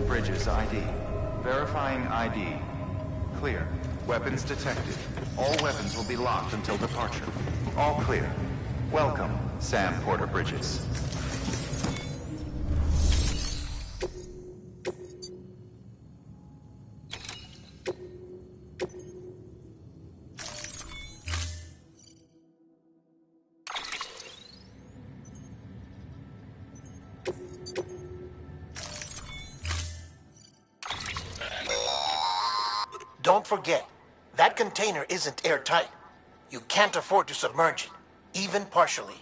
Bridges ID. Verifying ID. Clear. Weapons detected. All weapons will be locked until departure. All clear. Welcome, Sam Porter Bridges. Don't forget, that container isn't airtight. You can't afford to submerge it, even partially.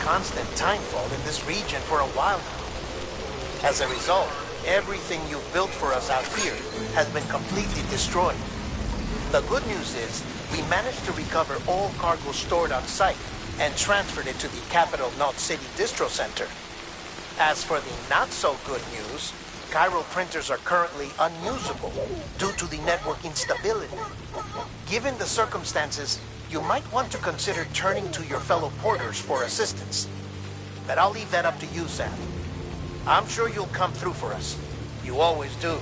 Constant timefall in this region for a while now. As a result, everything you've built for us out here has been completely destroyed. The good news is, we managed to recover all cargo stored on site and transferred it to the Capital Knot City Distro Center. As for the not-so-good news, Chiral printers are currently unusable due to the network instability. Given the circumstances, you might want to consider turning to your fellow porters for assistance. But I'll leave that up to you, Sam. I'm sure you'll come through for us. You always do.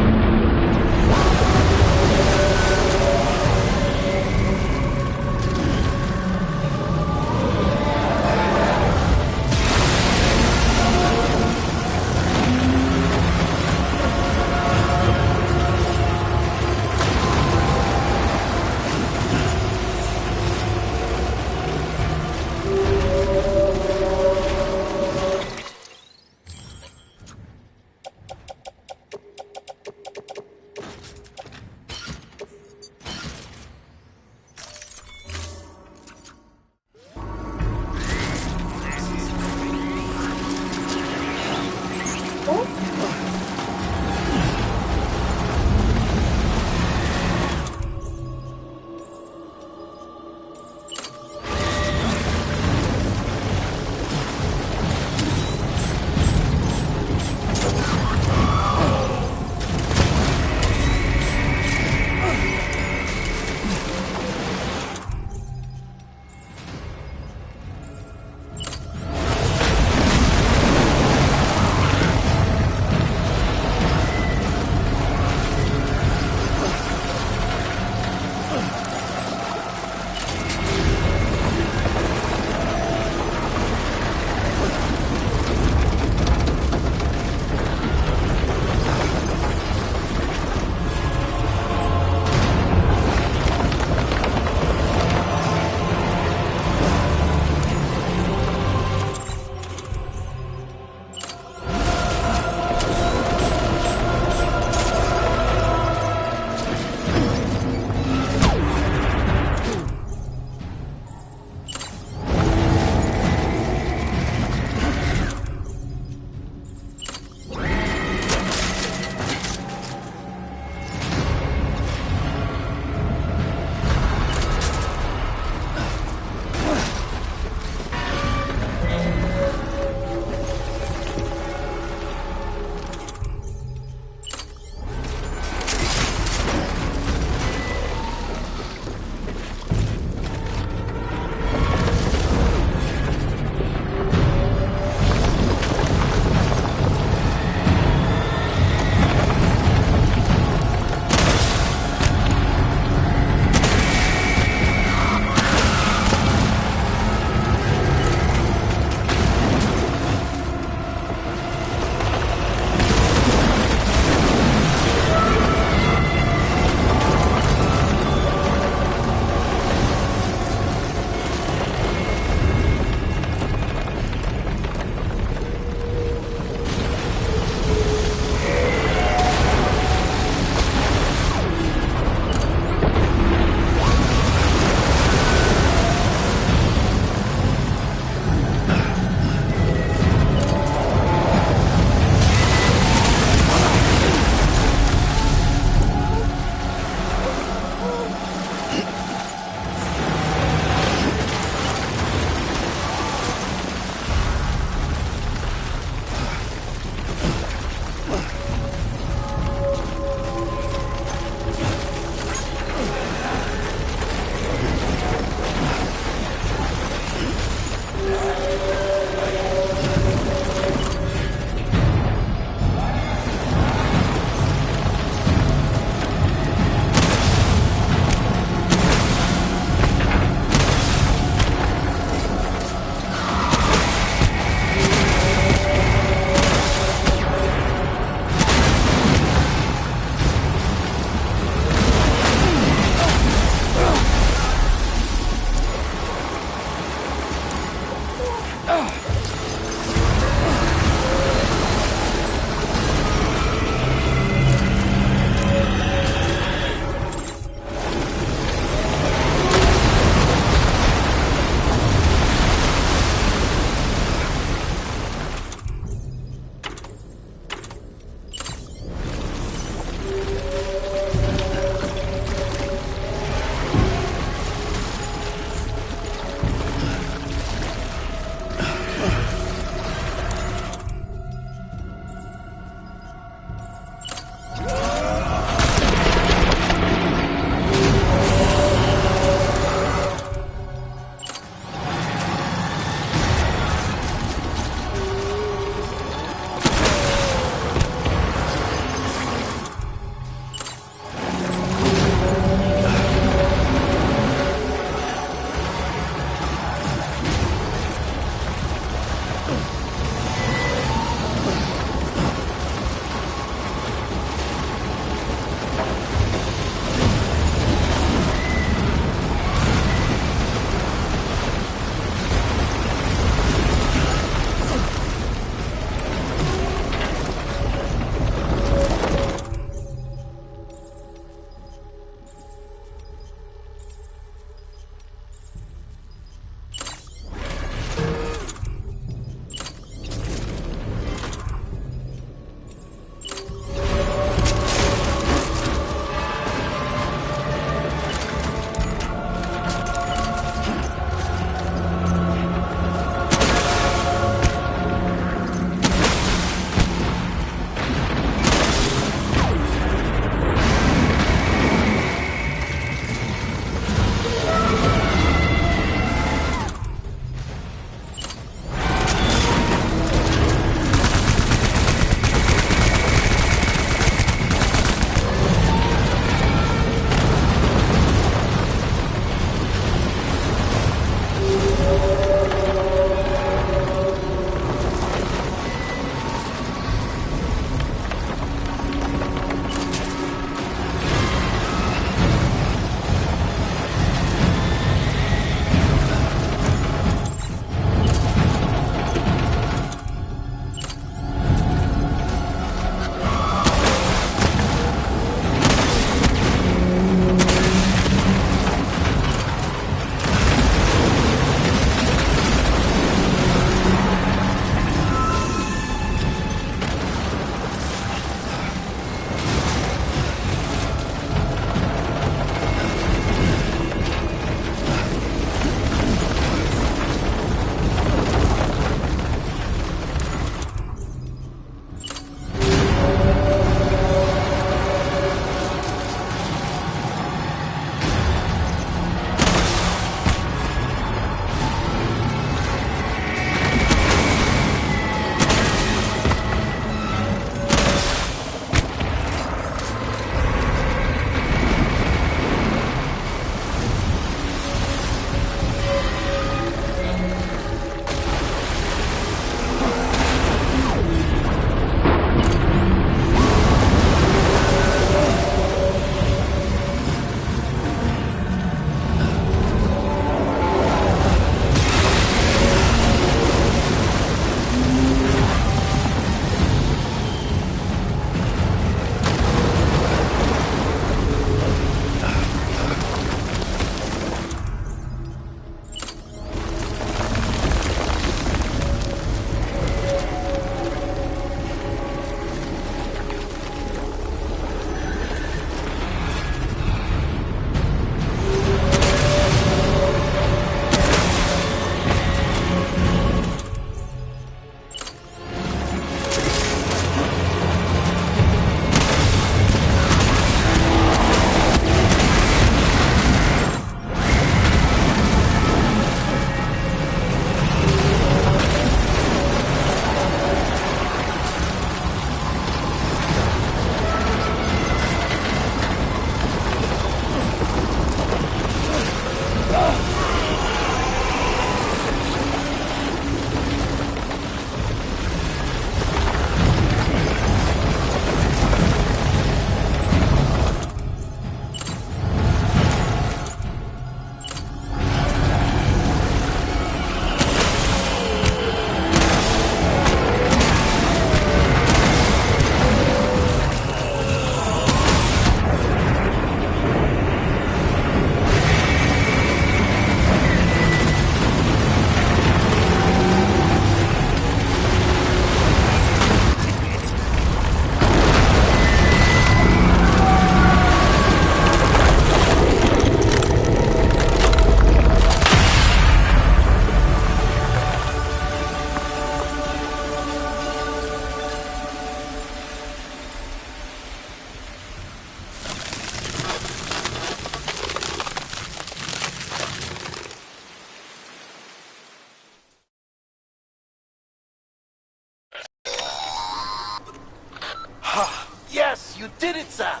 Yes, you did it, Sam!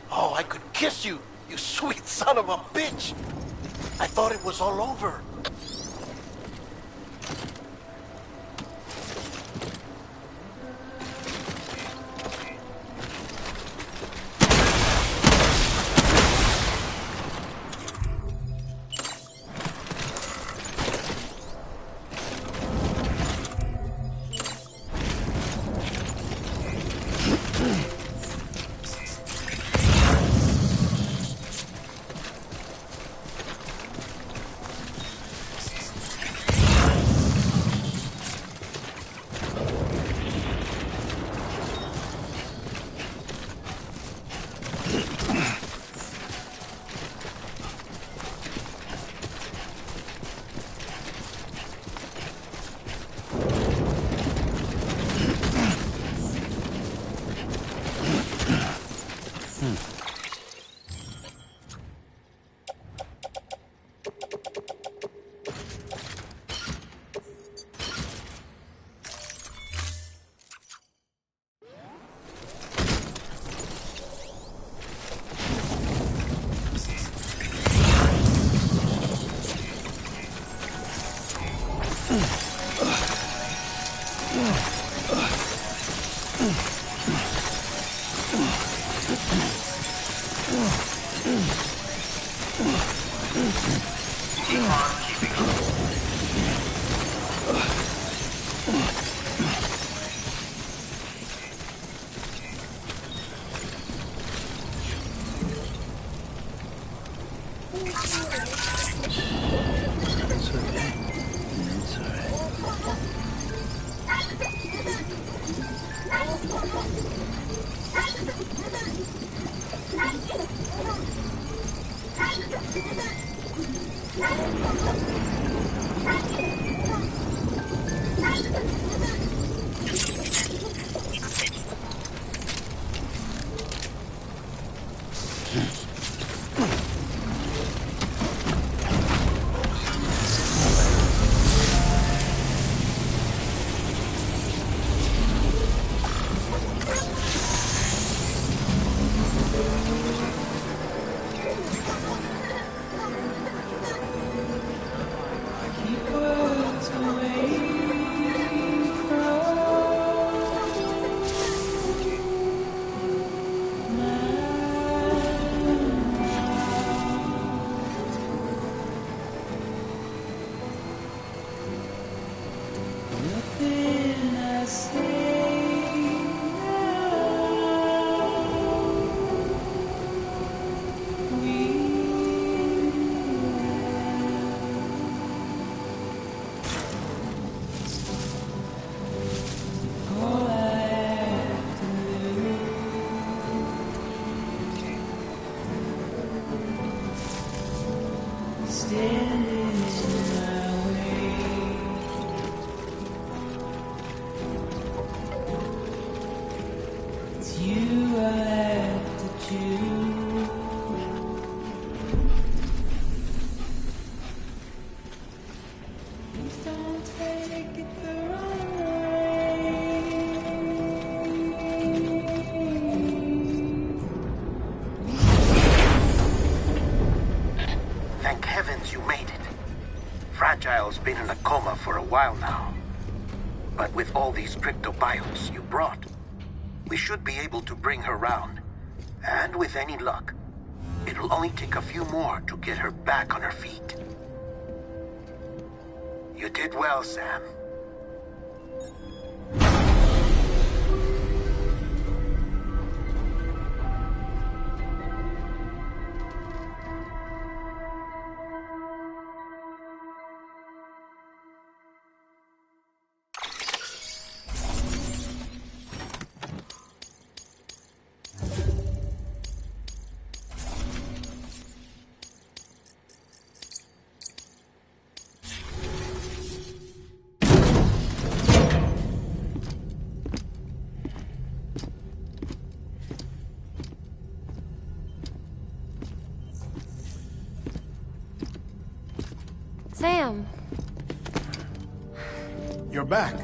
Oh, I could kiss you, you sweet son of a bitch! I thought it was all over. Fragile's been in a coma for a while now. But with all these cryptobiotes you brought, we should be able to bring her round. And with any luck, it'll only take a few more to get her back on her feet. You did well, Sam. Sam. You're back.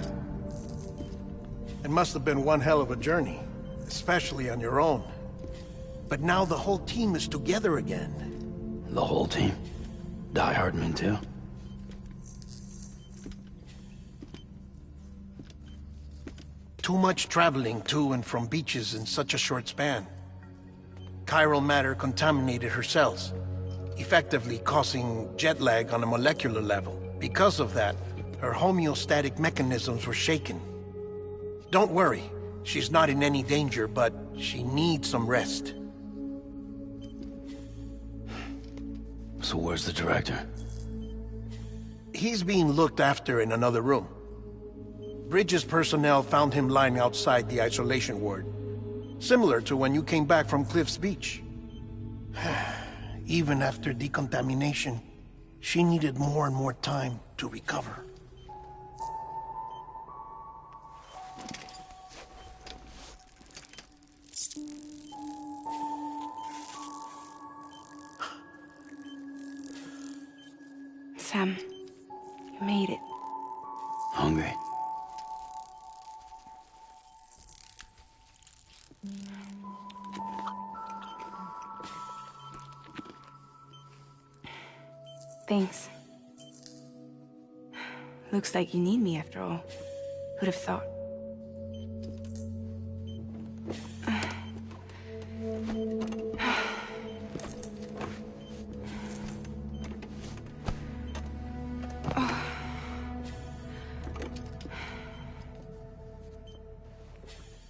It must have been one hell of a journey. especially on your own. But now the whole team is together again. The whole team? Die Hardman too? Too much traveling to and from beaches in such a short span. Chiral matter contaminated her cells, effectively causing jet lag on a molecular level. Because of that, her homeostatic mechanisms were shaken. Don't worry, she's not in any danger, but she needs some rest. So where's the director? He's being looked after in another room. Bridges personnel found him lying outside the isolation ward. Similar to when you came back from Cliff's Beach. Even after decontamination, she needed more and more time to recover. Sam, you made it. Hungry? Thanks. Looks like you need me after all. Who'd have thought?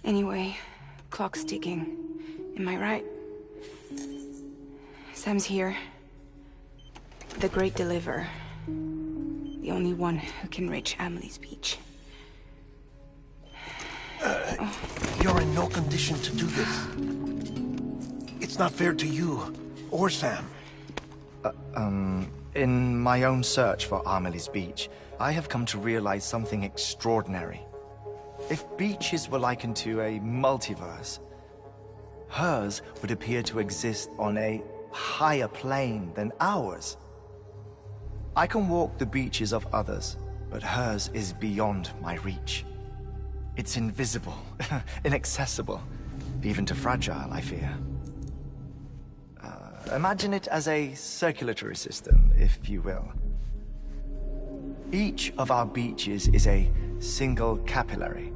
Anyway, clock's ticking. Am I right? Sam's here. The Great Deliverer. The only one who can reach Amelie's Beach. You're in no condition to do this. It's not fair to you, or Sam. In my own search for Amelie's Beach, I have come to realize something extraordinary. If beaches were likened to a multiverse, hers would appear to exist on a higher plane than ours. I can walk the beaches of others, but hers is beyond my reach. It's invisible, inaccessible, even to Fragile, I fear. Imagine it as a circulatory system, if you will. Each of our beaches is a single capillary,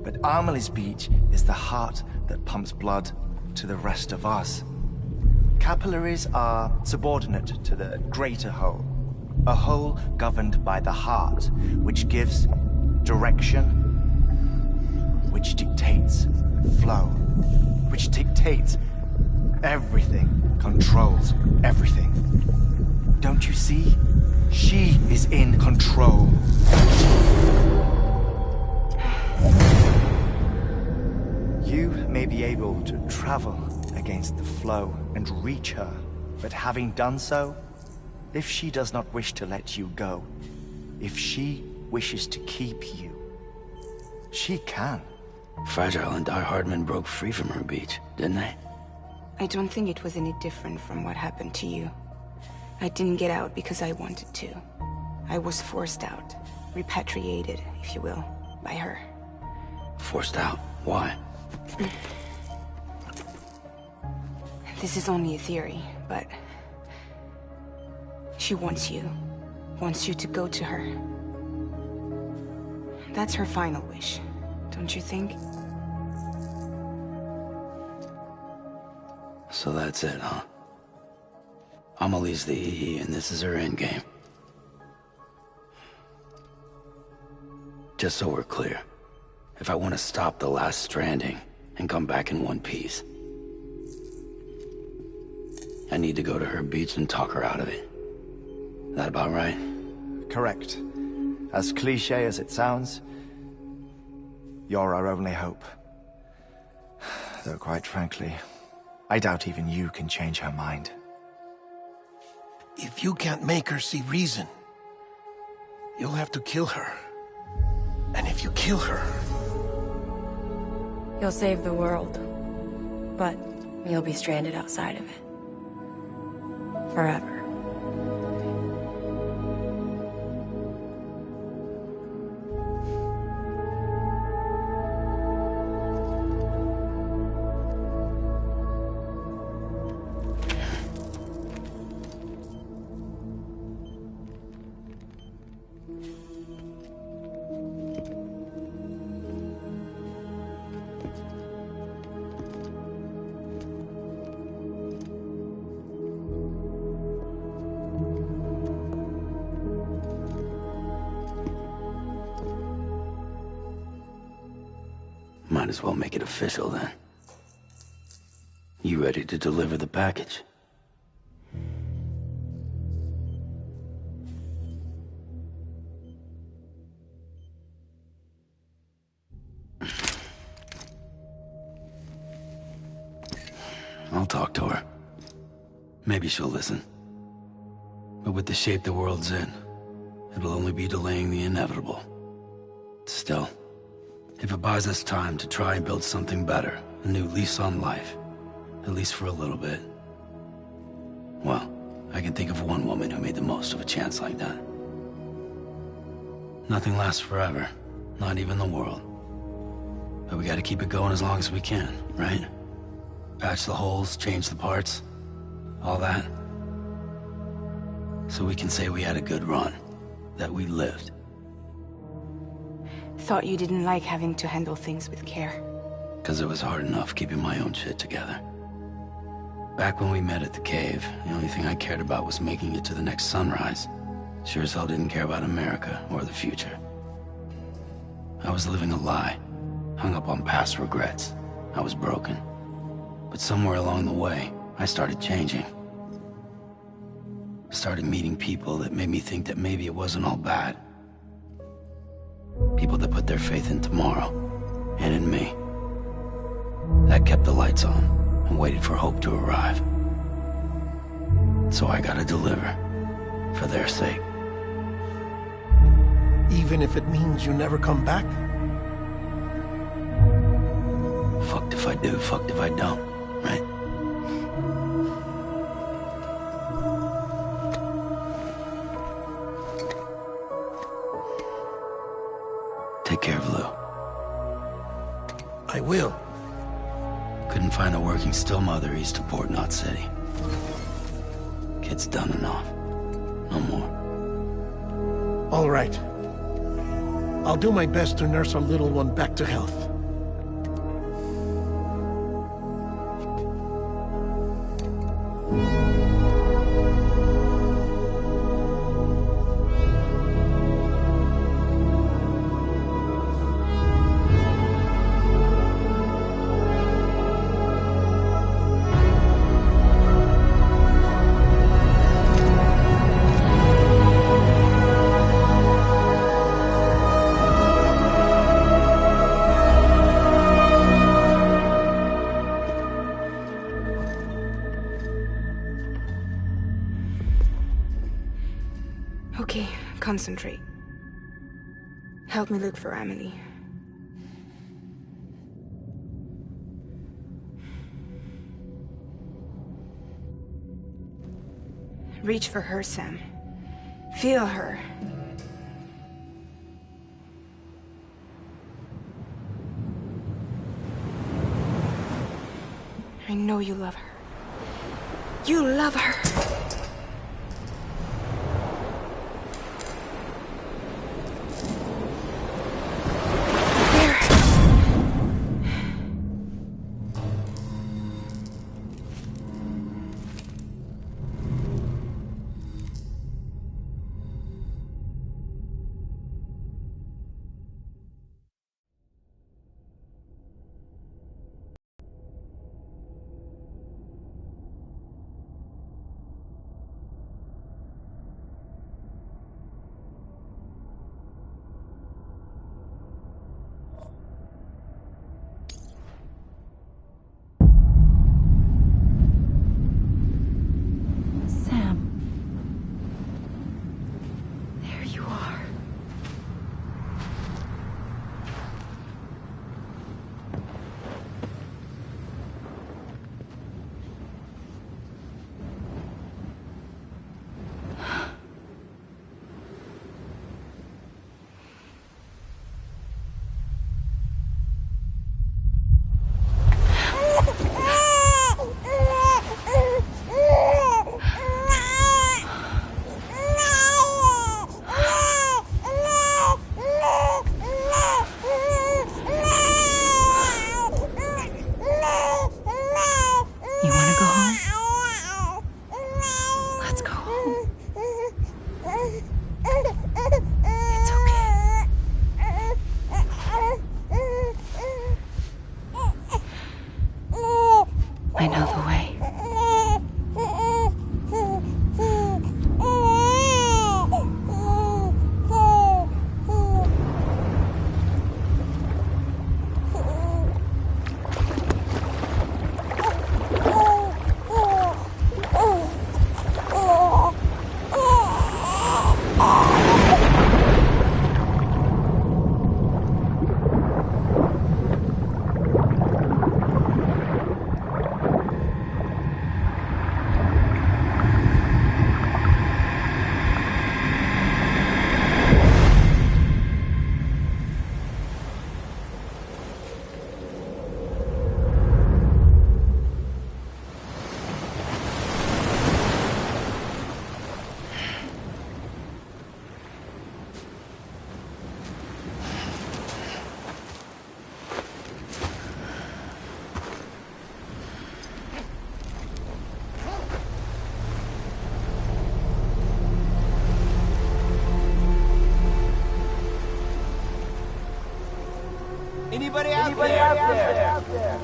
but Amelie's Beach is the heart that pumps blood to the rest of us. Capillaries are subordinate to the greater whole, a whole governed by the heart, which gives direction, which dictates flow, which dictates everything, controls everything. Don't you see? She is in control. You may be able to travel against the flow and reach her, but having done so, if she does not wish to let you go, if she wishes to keep you, she can. Fragile and Die Hardman broke free from her beach, didn't they? I don't think it was any different from what happened to you. I didn't get out because I wanted to. I was forced out. Repatriated, if you will, by her. Forced out? Why? This is only a theory, but... she wants you. Wants you to go to her. That's her final wish, don't you think? So that's it, huh? Amelie's the EE, and this is her endgame. Just so we're clear, if I want to stop the last stranding and come back in one piece, I need to go to her beach and talk her out of it. That about right? Correct. As cliché as it sounds, you're our only hope. Though quite frankly, I doubt even you can change her mind. If you can't make her see reason, you'll have to kill her. And if you kill her... You'll save the world, but you'll be stranded outside of it. Forever. might as well make it official then. You ready to deliver the package? I'll talk to her. Maybe she'll listen. But with the shape the world's in, it'll only be delaying the inevitable. Still, if it buys us time to try and build something better, a new lease on life, at least for a little bit, well, I can think of one woman who made the most of a chance like that. Nothing lasts forever, not even the world. But we gotta keep it going as long as we can, right? Patch the holes, change the parts, all that. So we can say we had a good run, that we lived. Thought you didn't like having to handle things with care. 'Cause it was hard enough keeping my own shit together. Back when we met at the cave, the only thing I cared about was making it to the next sunrise. Sure as hell didn't care about America or the future. I was living a lie, hung up on past regrets. I was broken. But somewhere along the way, I started changing. Started meeting people that made me think that maybe it wasn't all bad. People that put their faith in tomorrow, and in me. That kept the lights on, and waited for hope to arrive. So I gotta deliver, for their sake. Even if it means you never come back? Fucked if I do, fucked if I don't, right? Take care of Lou. I will. Couldn't find a working still mother east of Port Knot City. Kid's done enough. No more. All right. I'll do my best to nurse our little one back to health. Okay, concentrate. Help me look for Emily. Reach for her, Sam. Feel her. I know you love her. You love her! I know the way. Anybody out there?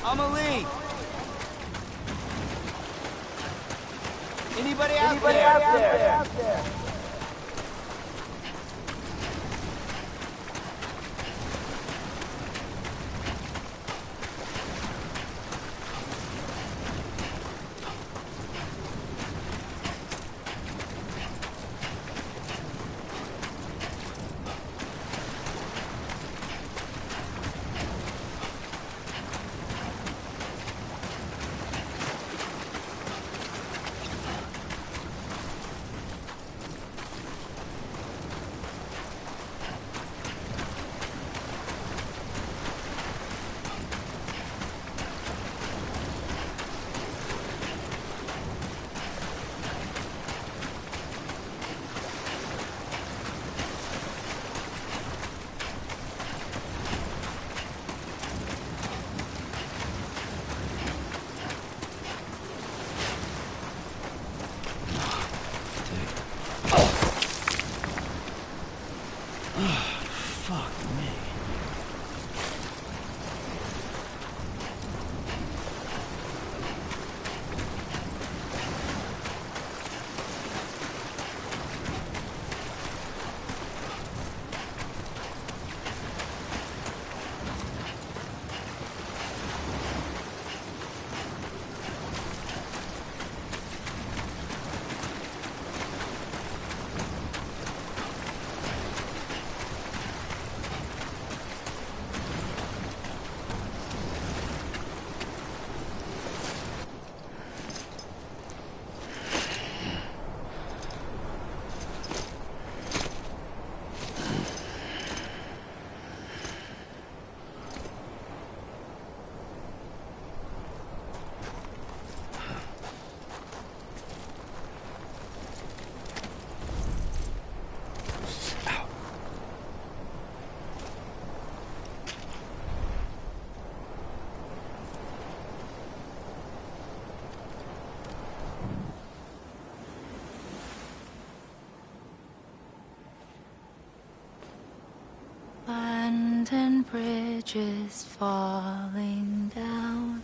Amelie! Anybody out there? London Bridge is falling down,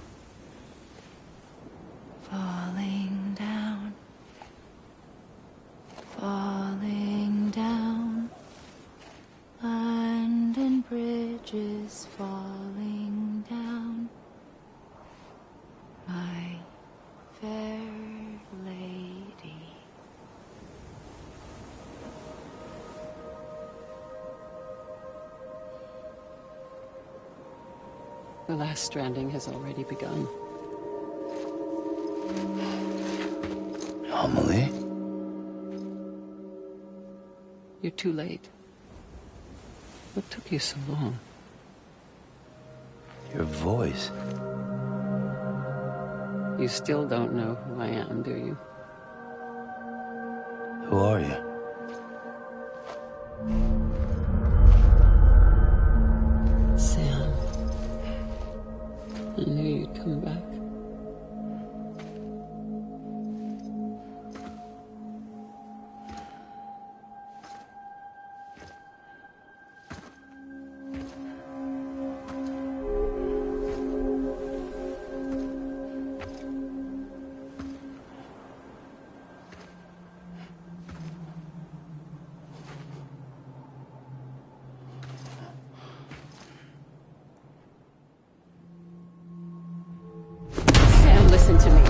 falling down, falling down. London Bridge is falling down, my fair lady. The last stranding has already begun. Amelie? You're too late. What took you so long? Your voice. You still don't know who I am, do you? Who are you? Sam. I knew you'd come back. Sam, listen to me.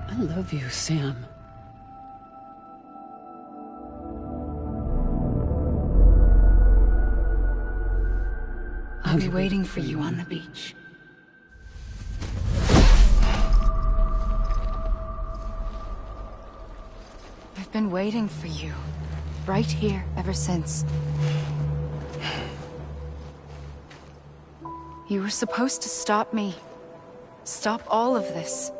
I love you, Sam. I'll be waiting for you on the beach. I've been waiting for you, right here, ever since. You were supposed to stop me. Stop all of this.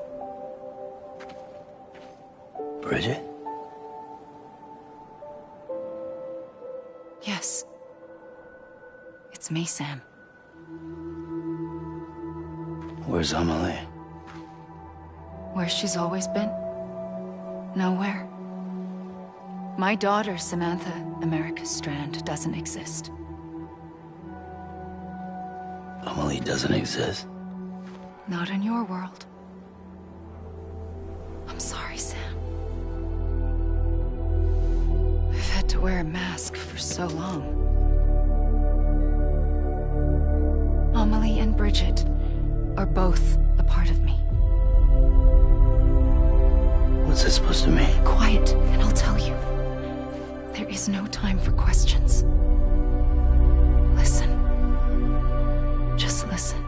Bridget? Yes. It's me, Sam. Where's Amelie? Where she's always been. Nowhere. My daughter, Samantha America Strand, doesn't exist. Amelie doesn't exist? Not in your world. I'm sorry, Sam. I've had to wear a mask for so long. Amelie and Bridget are both a part of me. What's this supposed to mean? Quiet, and I'll tell you. There is no time for questions. Listen. Just listen.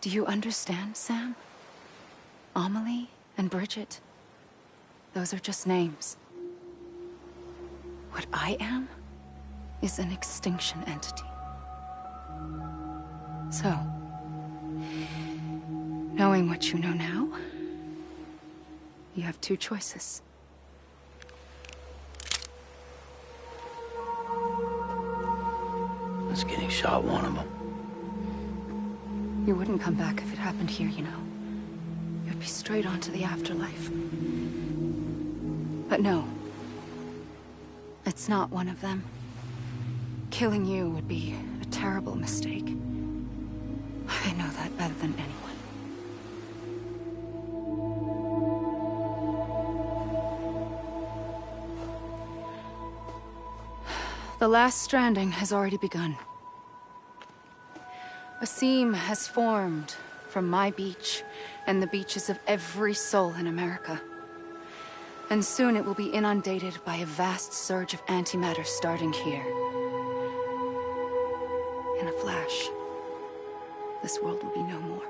Do you understand, Sam? Amelie and Bridget, those are just names. What I am is an extinction entity. So, knowing what you know now, you have two choices. Us getting shot, one of them. You wouldn't come back if it happened here, you know. You'd be straight on to the afterlife. But no. It's not one of them. Killing you would be a terrible mistake. I know that better than anyone. The last stranding has already begun. A seam has formed from my beach and the beaches of every soul in America. And soon it will be inundated by a vast surge of antimatter starting here. In a flash, this world will be no more.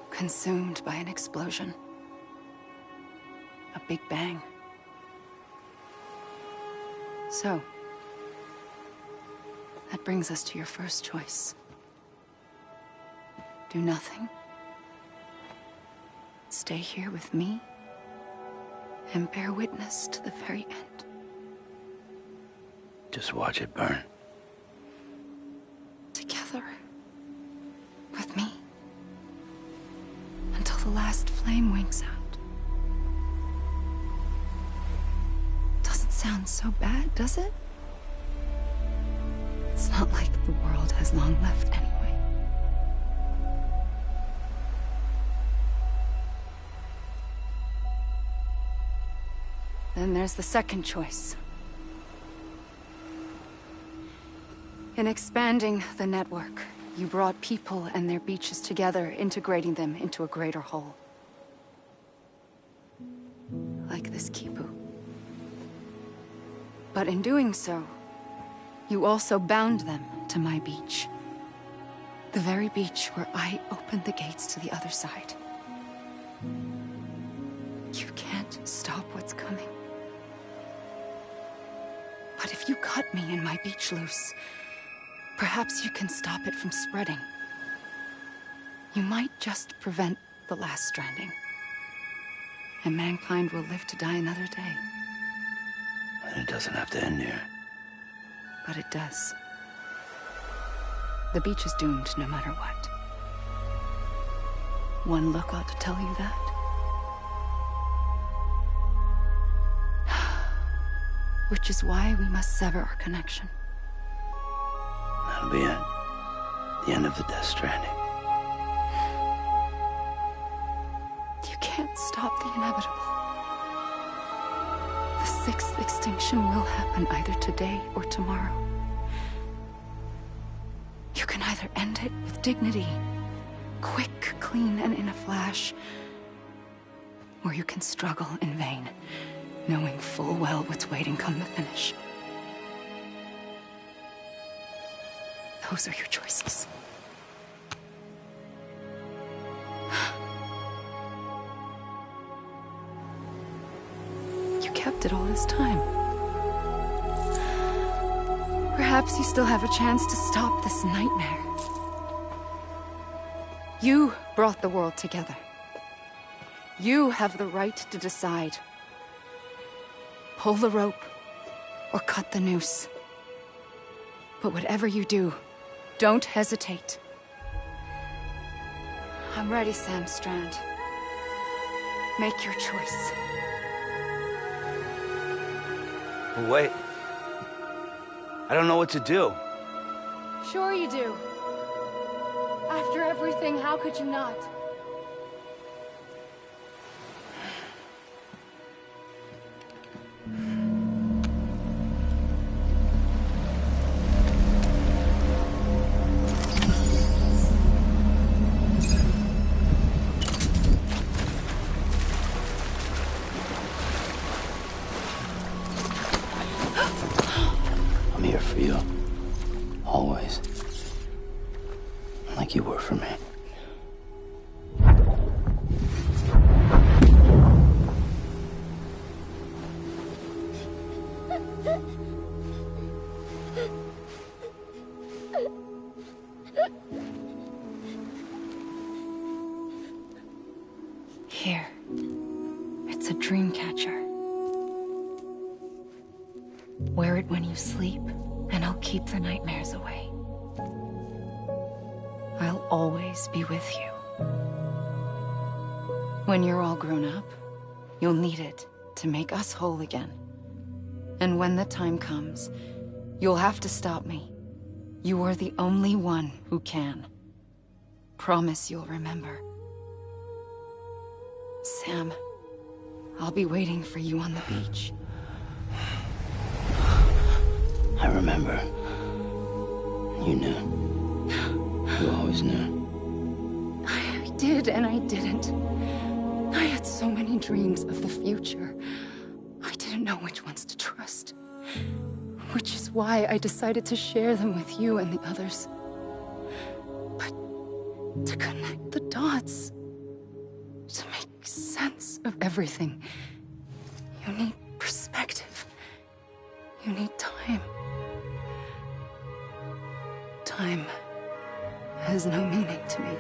Consumed by an explosion. A big bang. So, that brings us to your first choice. Do nothing. Stay here with me and bear witness to the very end. Just watch it burn. Together. With me. Until the last flame winks out. Doesn't sound so bad, does it? It's not like the world has long left anyway. Then there's the second choice. In expanding the network, you brought people and their beaches together, integrating them into a greater whole. Like this Kipu. But in doing so, you also bound them to my beach. The very beach where I opened the gates to the other side. You can't stop what's coming. But if you cut me and my beach loose, perhaps you can stop it from spreading. You might just prevent the last stranding. And mankind will live to die another day. And it doesn't have to end here. But it does. The beach is doomed no matter what. One look ought to tell you that. Which is why we must sever our connection. That'll be it. The end of the Death Stranding. You can't stop the inevitable. The sixth extinction will happen either today or tomorrow. You can either end it with dignity, quick, clean, and in a flash, or you can struggle in vain, knowing full well what's waiting come the finish. Those are your choices. You kept it all this time. Perhaps you still have a chance to stop this nightmare. You brought the world together. You have the right to decide. Pull the rope or cut the noose. But whatever you do, don't hesitate. I'm ready, Sam Strand. Make your choice. Wait. I don't know what to do. Sure you do. After everything, how could you not? I'm here for you. Always. Like you were for me. Here. It's a dream catcher. Wear it when you sleep, and I'll keep the nightmares away. I'll always be with you. When you're all grown up, you'll need it to make us whole again. And when the time comes, you'll have to stop me. You are the only one who can. Promise you'll remember. Sam, I'll be waiting for you on the beach. I remember. You knew. You always knew. I did and I didn't. I had so many dreams of the future. I didn't know which ones to trust. Which is why I decided to share them with you and the others. But to connect the dots, to make sense of everything, you need perspective. You need time. Time has no meaning to me.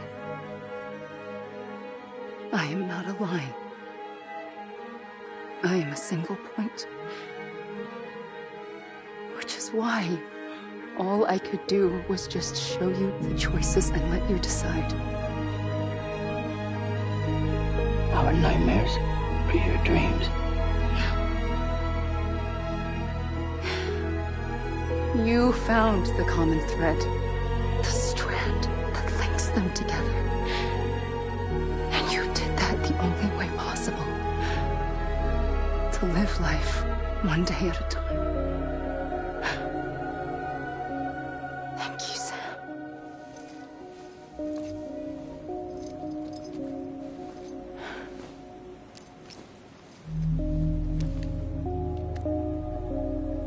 I am not a line. I am a single point. Which is why all I could do was just show you the choices and let you decide. Our nightmares or your dreams? You found the common thread, the strand that links them together. And you did that the only way possible. To live life one day at a time.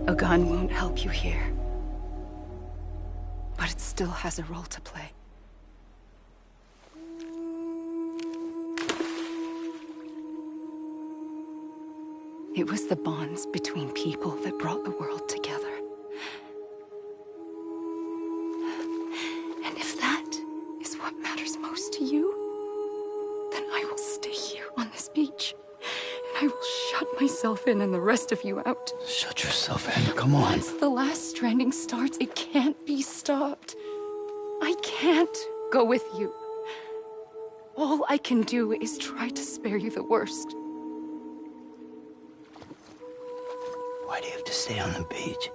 A gun won't help you here. But it still has a role to play. It was the bonds between people that brought the world together. And if that is what matters most to you, then I will stay here on this beach. And I will shut myself in and the rest of you out. Shut yourself in, come on. Once the last stranding starts, it can't be stopped. I can't go with you. All I can do is try to spare you the worst. Why do you have to stay on the beach?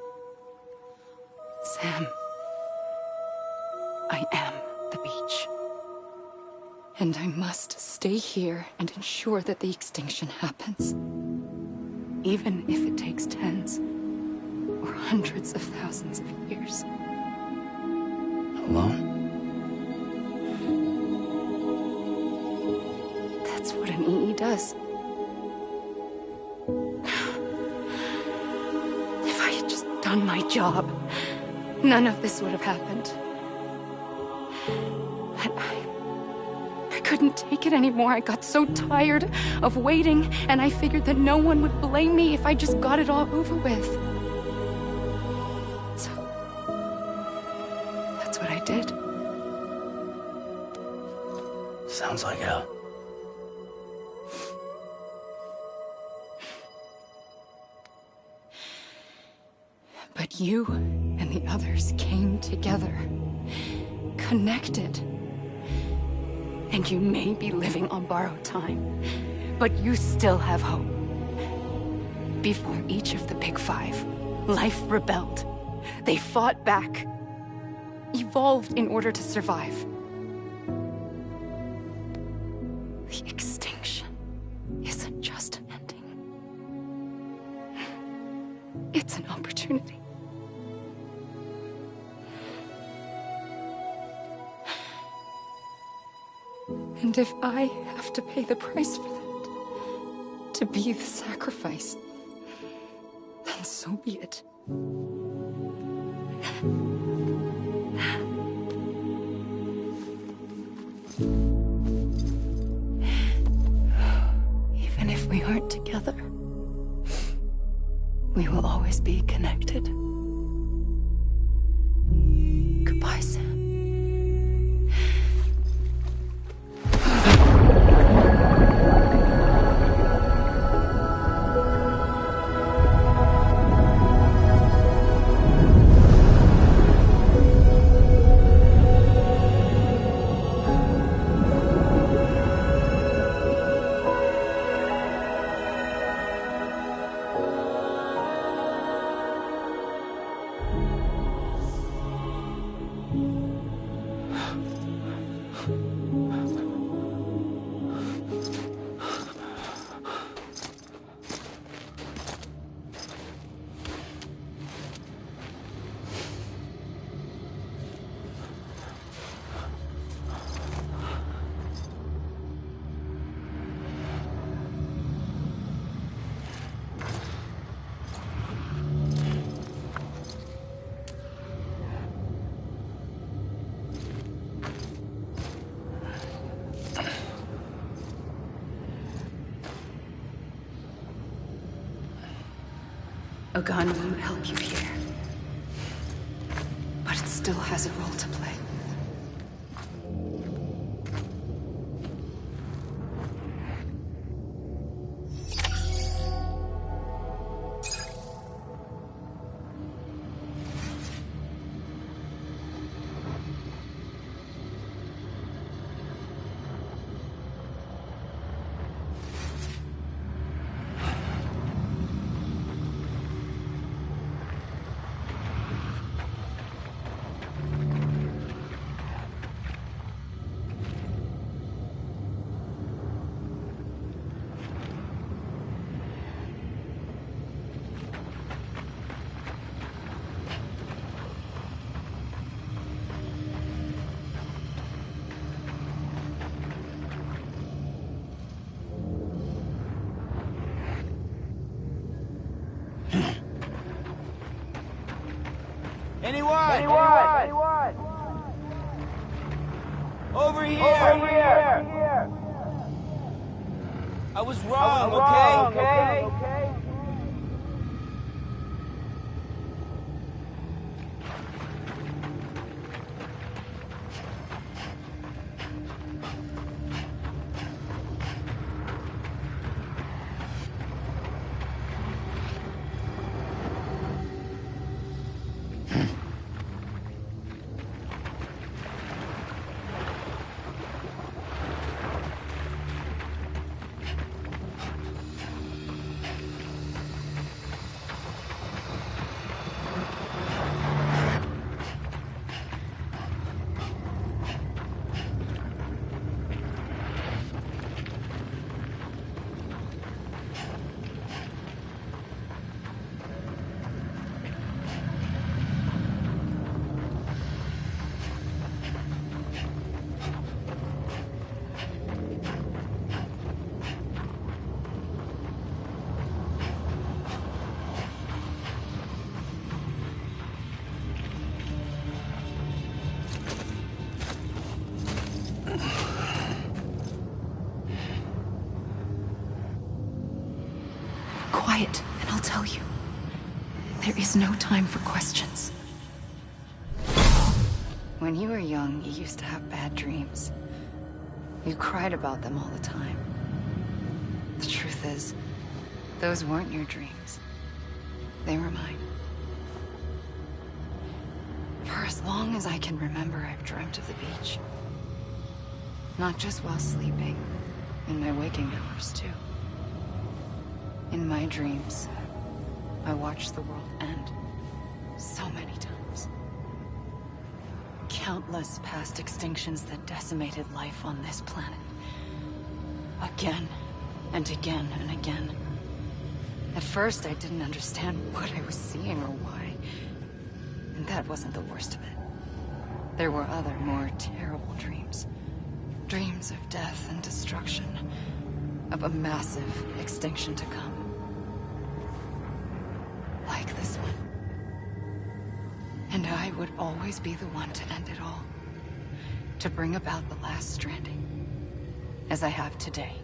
Sam, I am the beach. And I must stay here and ensure that the extinction happens. Even if it takes tens or hundreds of thousands of years. Alone? That's what an EE does. If I had just done my job, none of this would have happened. But I couldn't take it anymore. I got so tired of waiting, and I figured that no one would blame me if I just got it all over with. So, that's what I did. Sounds like hell. But you and the others came together, connected. And you may be living on borrowed time, but you still have hope. Before each of the Big Five, life rebelled. They fought back, evolved in order to survive. The extinction isn't just an ending. It's an opportunity. And if I have to pay the price for that, to be the sacrifice, then so be it. Even if we aren't together, we will always be connected. Goodbye, Sam. A gun won't help you here. But it still has a role to play. Anyone? Over here! I was wrong, okay? Quiet, and I'll tell you. There is no time for questions. When you were young, you used to have bad dreams. You cried about them all the time. The truth is, those weren't your dreams. They were mine. For as long as I can remember, I've dreamt of the beach. Not just while sleeping, in my waking hours, too. In my dreams, I watched the world end so many times. Countless past extinctions that decimated life on this planet. Again, and again, and again. At first, I didn't understand what I was seeing or why. And that wasn't the worst of it. There were other, more terrible dreams. Dreams of death and destruction. Of a massive extinction to come. Like this one. And I would always be the one to end it all. To bring about the last stranding. As I have today.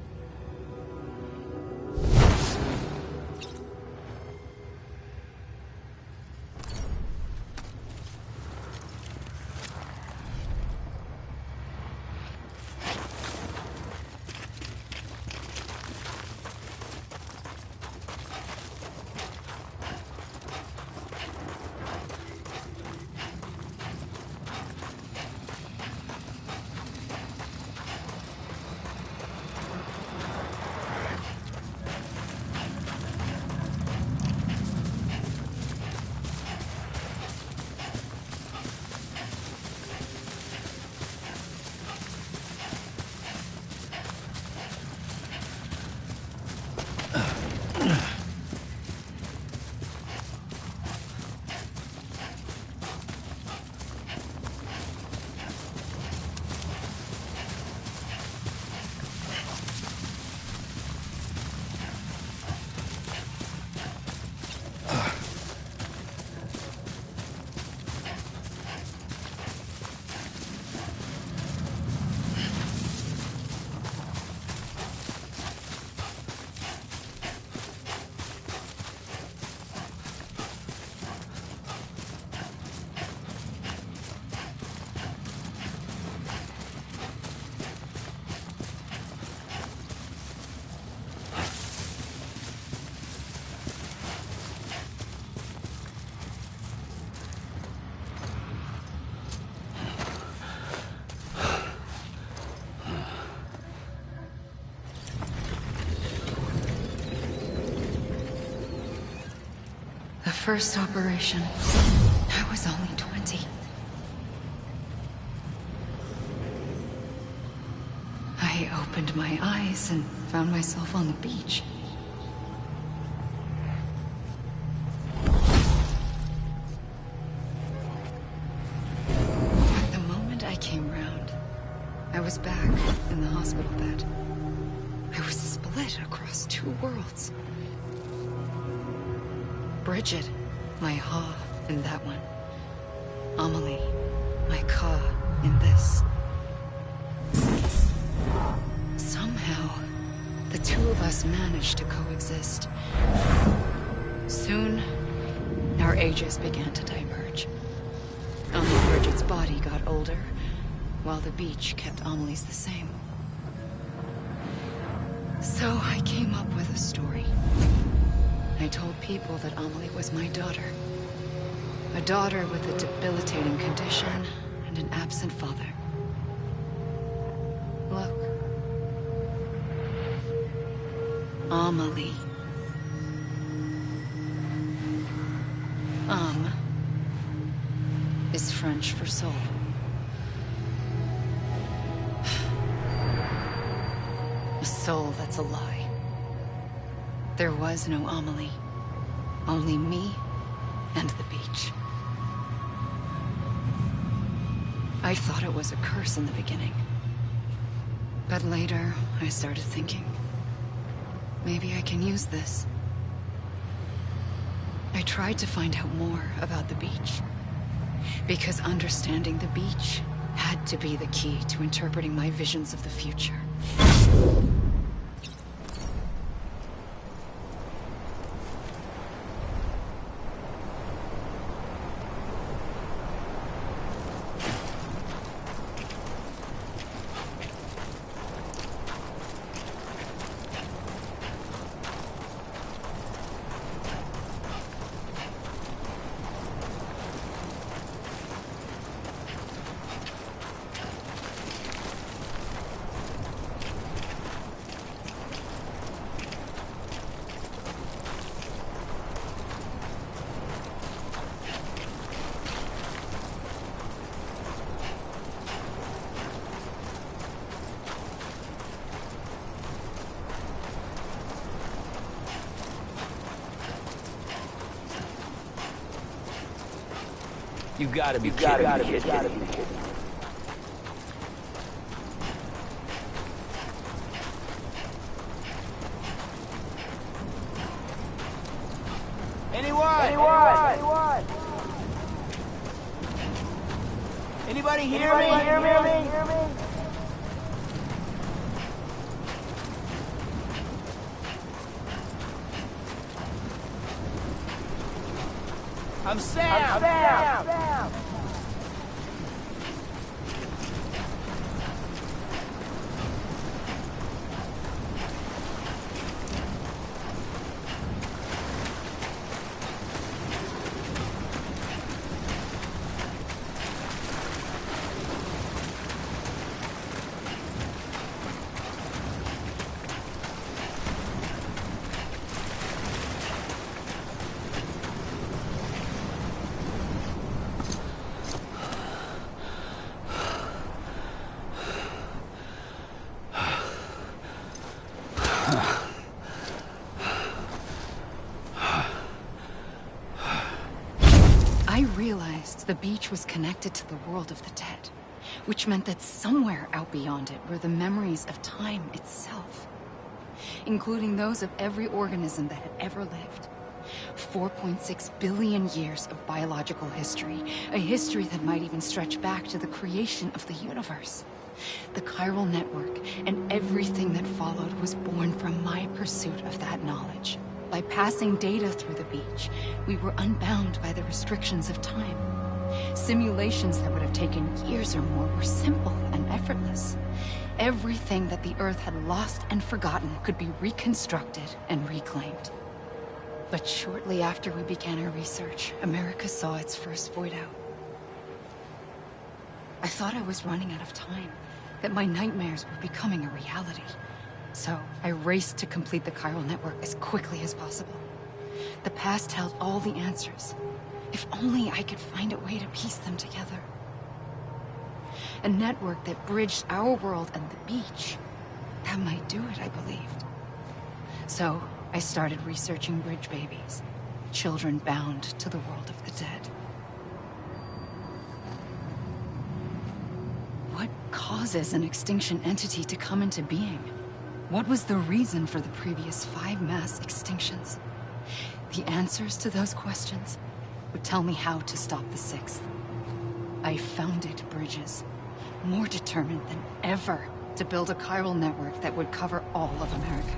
The first operation, I was only 20. I opened my eyes and found myself on the beach. But the moment I came round, I was back in the hospital bed. I was split across two worlds. Bridget, my Ha, in that one. Amelie, my Ka, in this. Somehow, the two of us managed to coexist. Soon, our ages began to diverge. Only Bridget's body got older, while the beach kept Amelie's the same. So I came up with a story. I told people that Amelie was my daughter. A daughter with a debilitating condition and an absent father. Look. Amelie. Is French for soul. A soul that's a lie. There was no Amelie. Only me and the beach. I thought it was a curse in the beginning. But later, I started thinking, maybe I can use this. I tried to find out more about the beach. Because understanding the beach had to be the key to interpreting my visions of the future. You gotta be kidding me. Anyone? Anybody hear me? I'm Sam. I realized the beach was connected to the world of the dead, which meant that somewhere out beyond it were the memories of time itself, including those of every organism that had ever lived. 4.6 billion years of biological history, a history that might even stretch back to the creation of the universe. The chiral network and everything that followed was born from my pursuit of that knowledge. By passing data through the beach, we were unbound by the restrictions of time. Simulations that would have taken years or more were simple and effortless. Everything that the Earth had lost and forgotten could be reconstructed and reclaimed. But shortly after we began our research, America saw its first void out. I thought I was running out of time, that my nightmares were becoming a reality. So I raced to complete the chiral network as quickly as possible. The past held all the answers. If only I could find a way to piece them together. A network that bridged our world and the beach. That might do it, I believed. So I started researching bridge babies, children bound to the world of the dead. What causes an extinction entity to come into being? What was the reason for the previous 5 mass extinctions? The answers to those questions would tell me how to stop the 6th. I founded bridges, more determined than ever to build a chiral network that would cover all of America.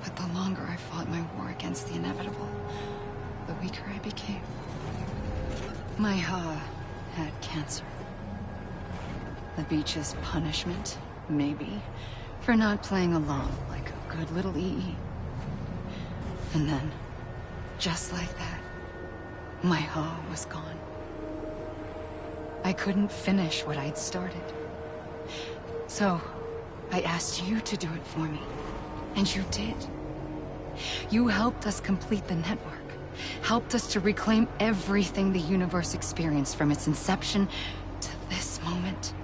But the longer I fought my war against the inevitable, the weaker I became. My Ha had cancer. The beach's punishment, maybe, for not playing along like a good little EE. And then, just like that, my Ha was gone. I couldn't finish what I'd started. So, I asked you to do it for me. And you did. You helped us complete the network. Helped us to reclaim everything the universe experienced from its inception to this moment.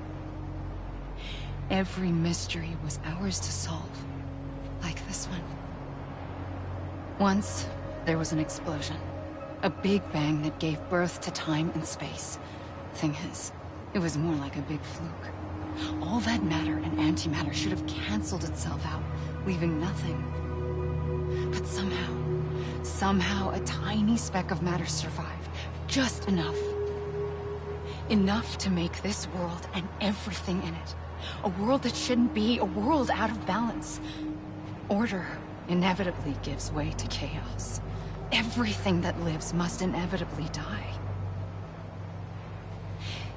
Every mystery was ours to solve. Like this one. Once, there was an explosion. A big bang that gave birth to time and space. Thing is, it was more like a big fluke. All that matter and antimatter should have canceled itself out, leaving nothing. But somehow a tiny speck of matter survived. Just enough. Enough to make this world and everything in it. A world that shouldn't be, a world out of balance. Order inevitably gives way to chaos. Everything that lives must inevitably die.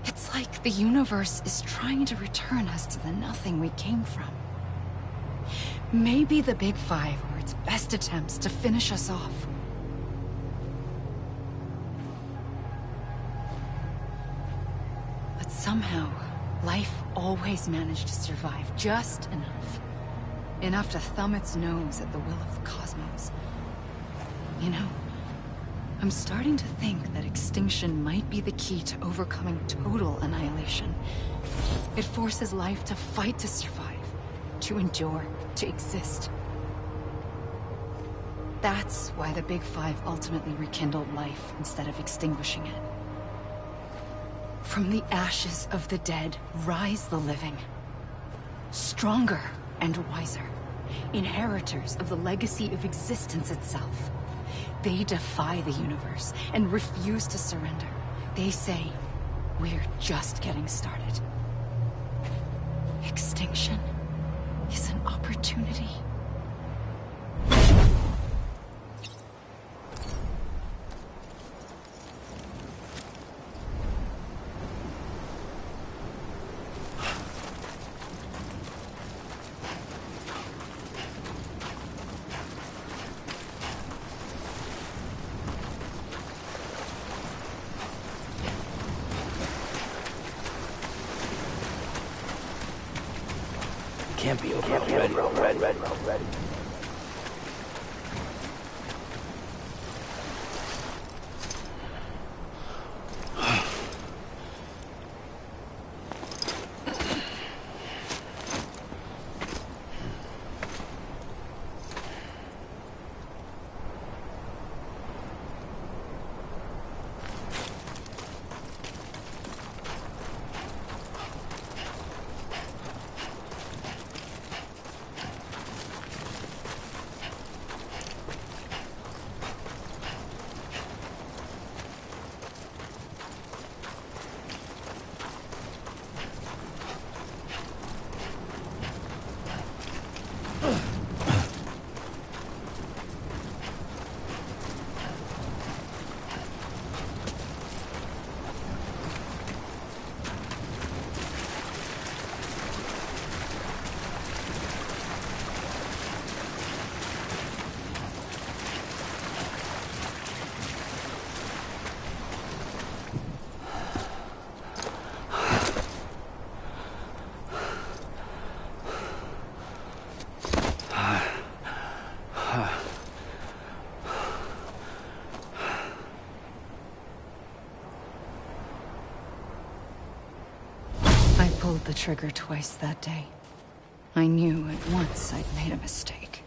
It's like the universe is trying to return us to the nothing we came from. Maybe the Big Five were its best attempts to finish us off. But somehow, life always managed to survive just enough. Enough to thumb its nose at the will of the cosmos. You know, I'm starting to think that extinction might be the key to overcoming total annihilation. It forces life to fight to survive, to endure, to exist. That's why the Big Five ultimately rekindled life instead of extinguishing it. From the ashes of the dead rise the living. Stronger and wiser. Inheritors of the legacy of existence itself. They defy the universe and refuse to surrender. They say, we're just getting started. Extinction is an opportunity. Can't be over already. Pulled the trigger twice that day. I knew at once I'd made a mistake.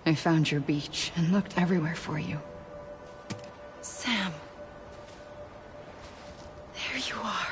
I found your beach and looked everywhere for you. Sam. There you are.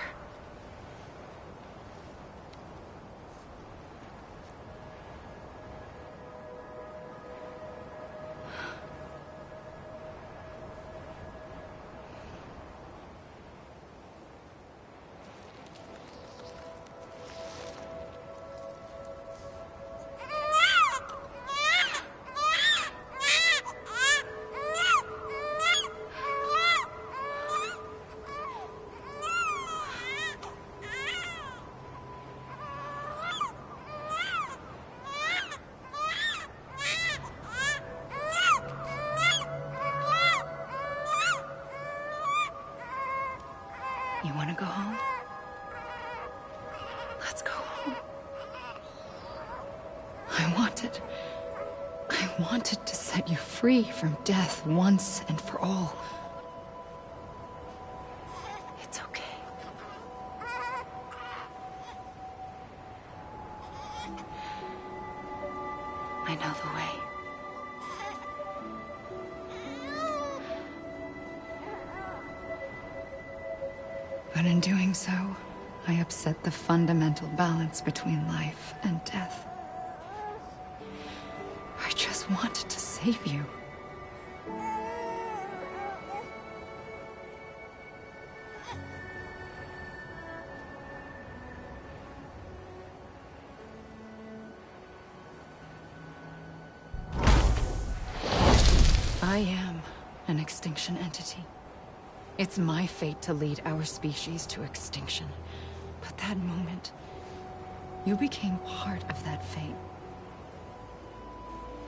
You want to go home? Let's go home. I wanted to set you free from death once and for all. It's okay. I know the way. But in doing so, I upset the fundamental balance between life and death. I just wanted to save you. I am an extinction entity. It's my fate to lead our species to extinction. But that moment, you became part of that fate.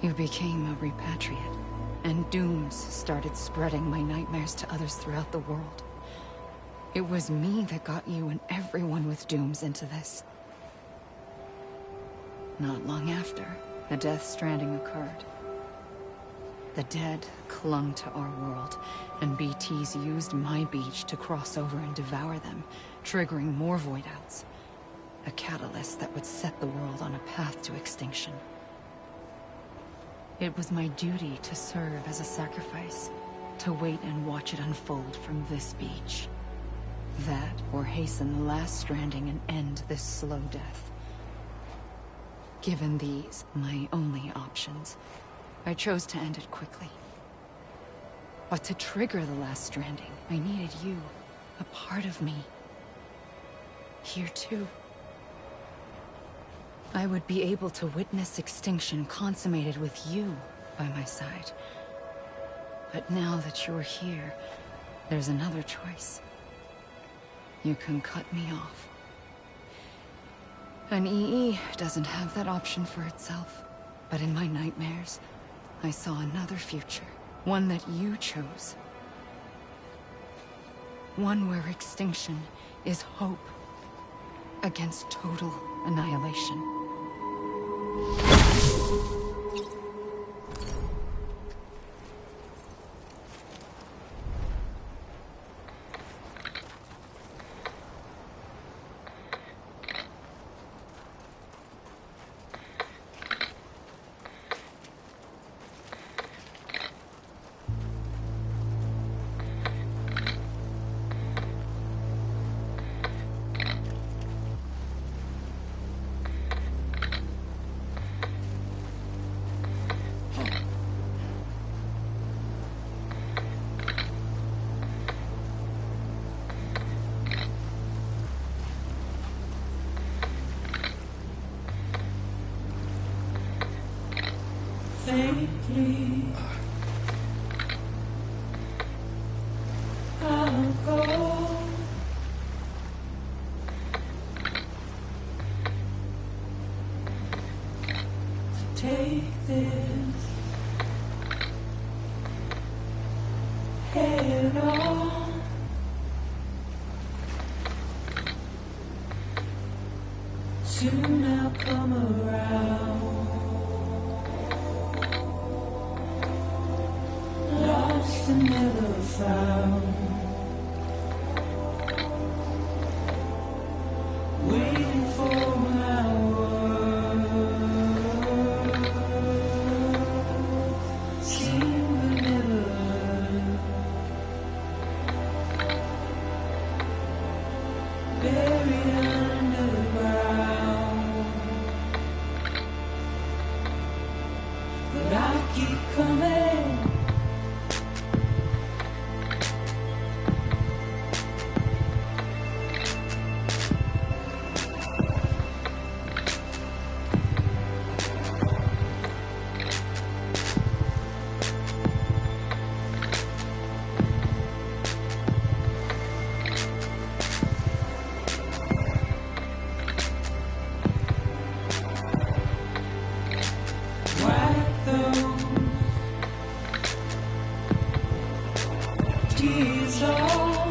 You became a repatriate, and dooms started spreading my nightmares to others throughout the world. It was me that got you and everyone with dooms into this. Not long after, the Death Stranding occurred. The dead clung to our world, and BTs used my beach to cross over and devour them, triggering more void outs. A catalyst that would set the world on a path to extinction. It was my duty to serve as a sacrifice, to wait and watch it unfold from this beach. That, or hasten the last stranding and end this slow death. Given these, my only options, I chose to end it quickly. But to trigger the last stranding, I needed you, a part of me. Here too. I would be able to witness extinction consummated with you by my side. But now that you're here, there's another choice. You can cut me off. An EE doesn't have that option for itself. But in my nightmares, I saw another future. One that you chose. One where extinction is hope against total annihilation. Faintly, I'll go. To take this head on. Soon I'll come around. Lost and never found. Waiting for my word. Seen but never heard. Buried under the ground. But I keep coming. Tears all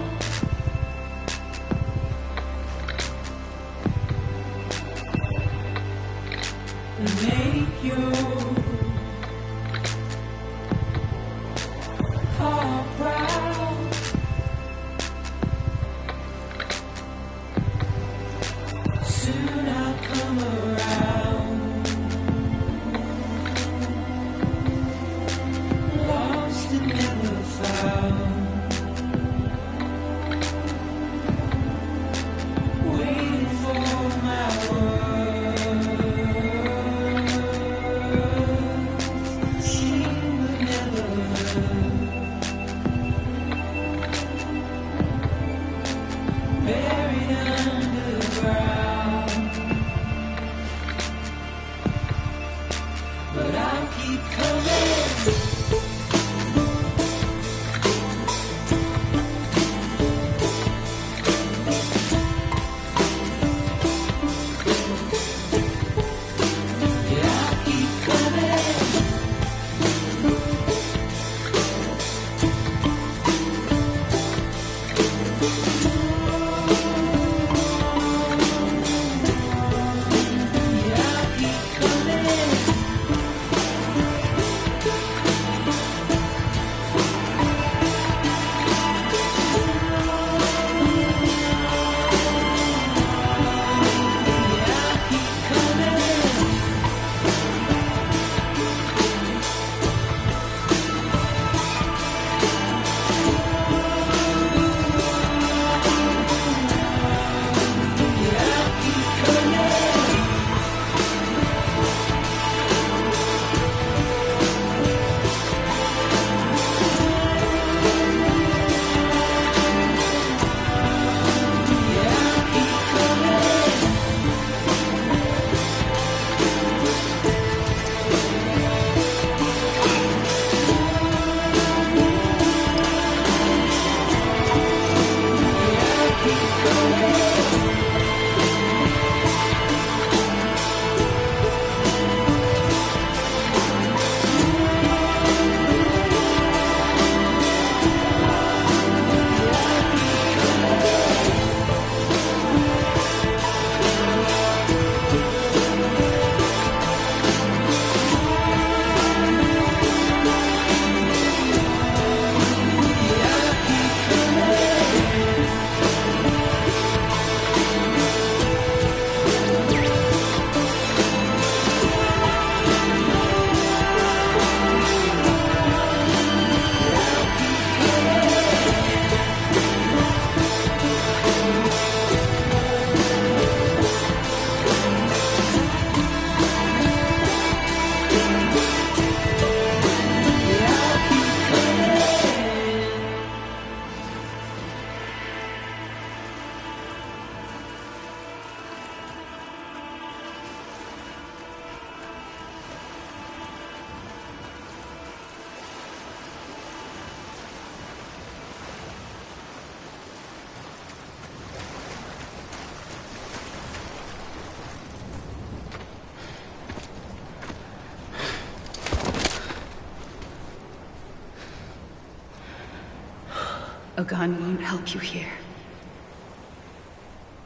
A gun won't help you here.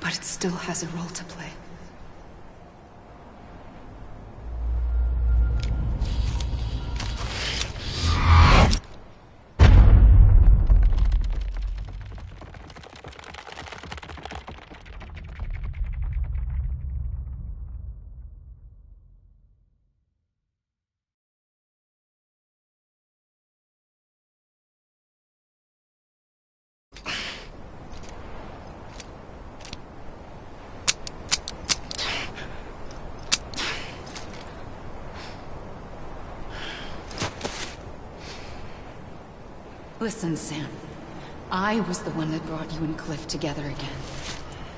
But it still has a role to play. Listen, Sam. I was the one that brought you and Cliff together again.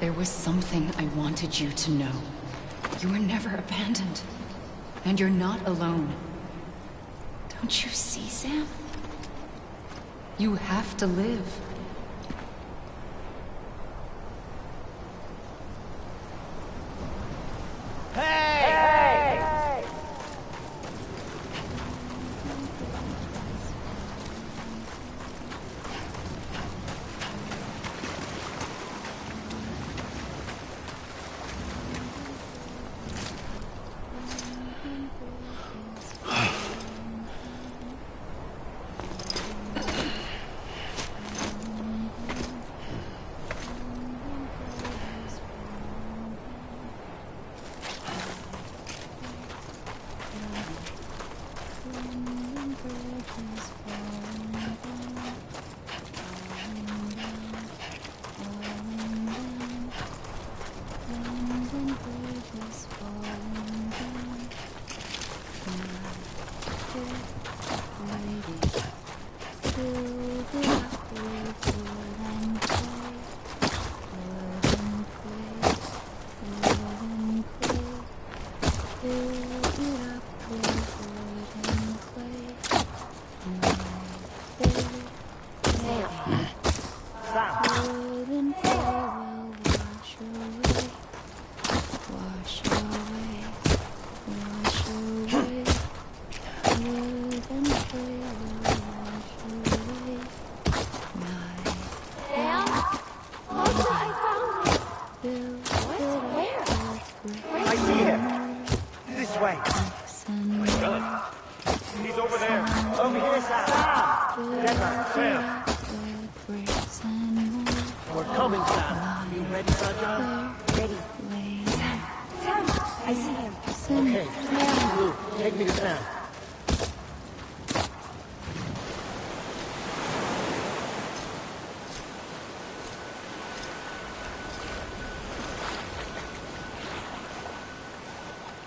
There was something I wanted you to know. You were never abandoned. And you're not alone. Don't you see, Sam? You have to live.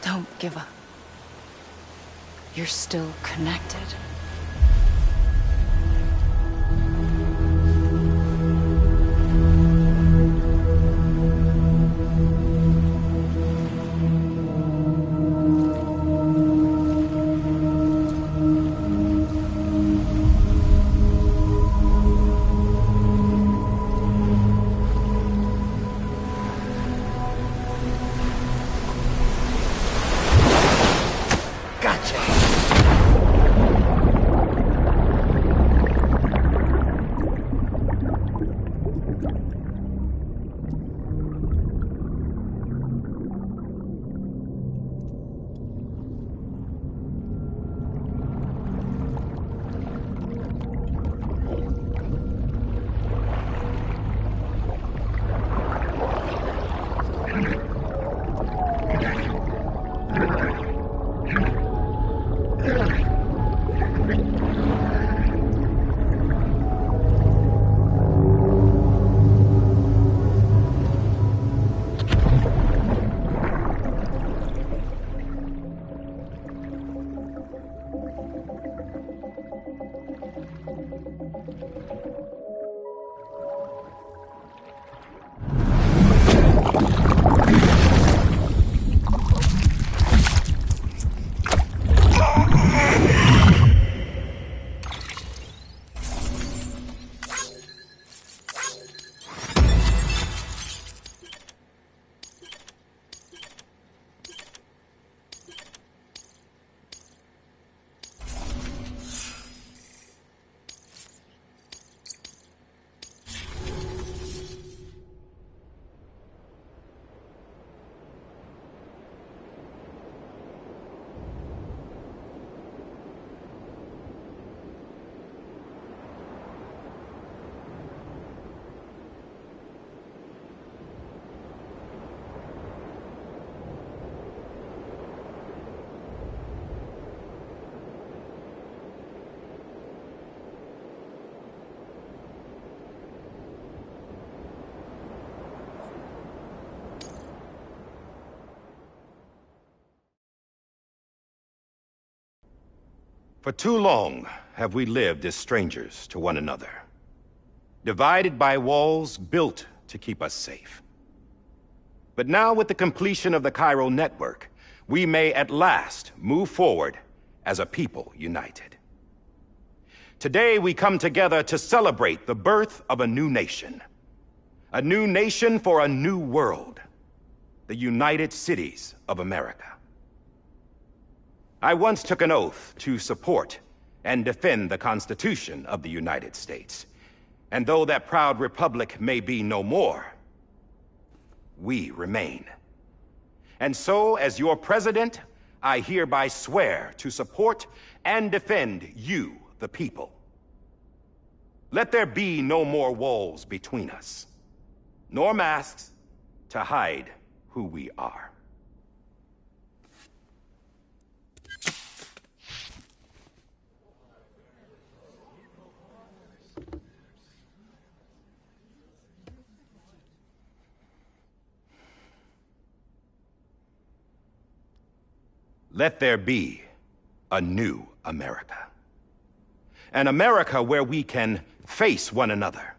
Don't give up. You're still connected. Gotcha! For too long have we lived as strangers to one another, divided by walls built to keep us safe. But now, with the completion of the Cairo network, we may at last move forward as a people united. Today we come together to celebrate the birth of a new nation. A new nation for a new world. The United Cities of America. I once took an oath to support and defend the Constitution of the United States. And though that proud republic may be no more, we remain. And so, as your president, I hereby swear to support and defend you, the people. Let there be no more walls between us, nor masks to hide who we are. Let there be a new America. An America where we can face one another,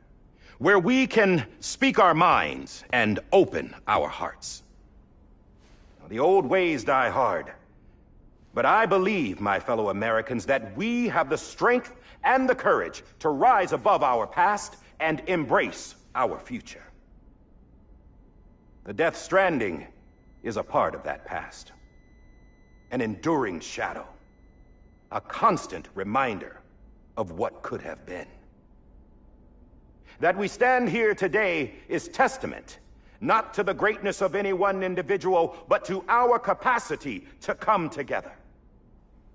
where we can speak our minds and open our hearts. The old ways die hard, but I believe, my fellow Americans, that we have the strength and the courage to rise above our past and embrace our future. The Death Stranding is a part of that past. An enduring shadow, a constant reminder of what could have been. That we stand here today is testament, not to the greatness of any one individual, but to our capacity to come together,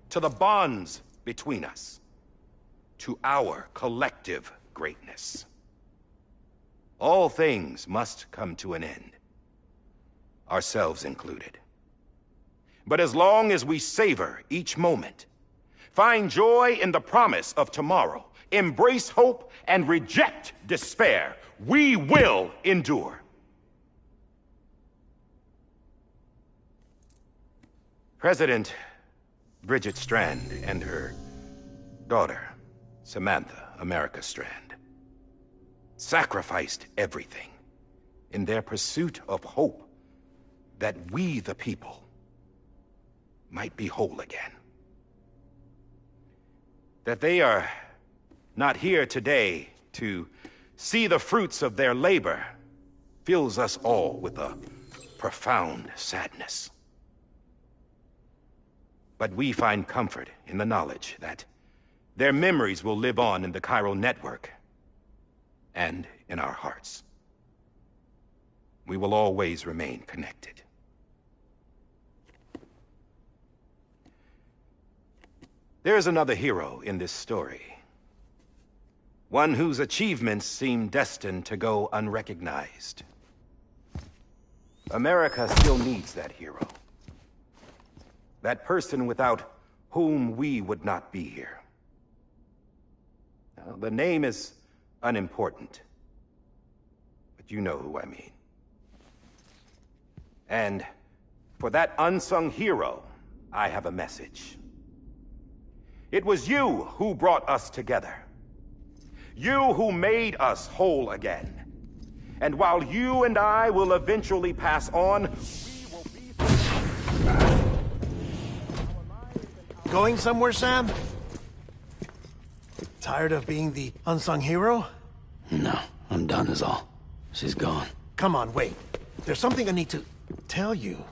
to the bonds between us, to our collective greatness. All things must come to an end, ourselves included. But as long as we savor each moment, find joy in the promise of tomorrow, embrace hope, and reject despair, we will endure. President Bridget Strand and her daughter, Samantha America Strand, sacrificed everything in their pursuit of hope that we, the people, might be whole again. That they are not here today to see the fruits of their labor fills us all with a profound sadness. But we find comfort in the knowledge that their memories will live on in the Cairo network and in our hearts. We will always remain connected. There's another hero in this story. One whose achievements seem destined to go unrecognized. America still needs that hero. That person without whom we would not be here. Now, the name is unimportant, but you know who I mean. And for that unsung hero, I have a message. It was you who brought us together. You who made us whole again. And while you and I will eventually pass on, we will be... Going somewhere, Sam? Tired of being the unsung hero? No, I'm done is all. She's gone. Come on, wait. There's something I need to tell you.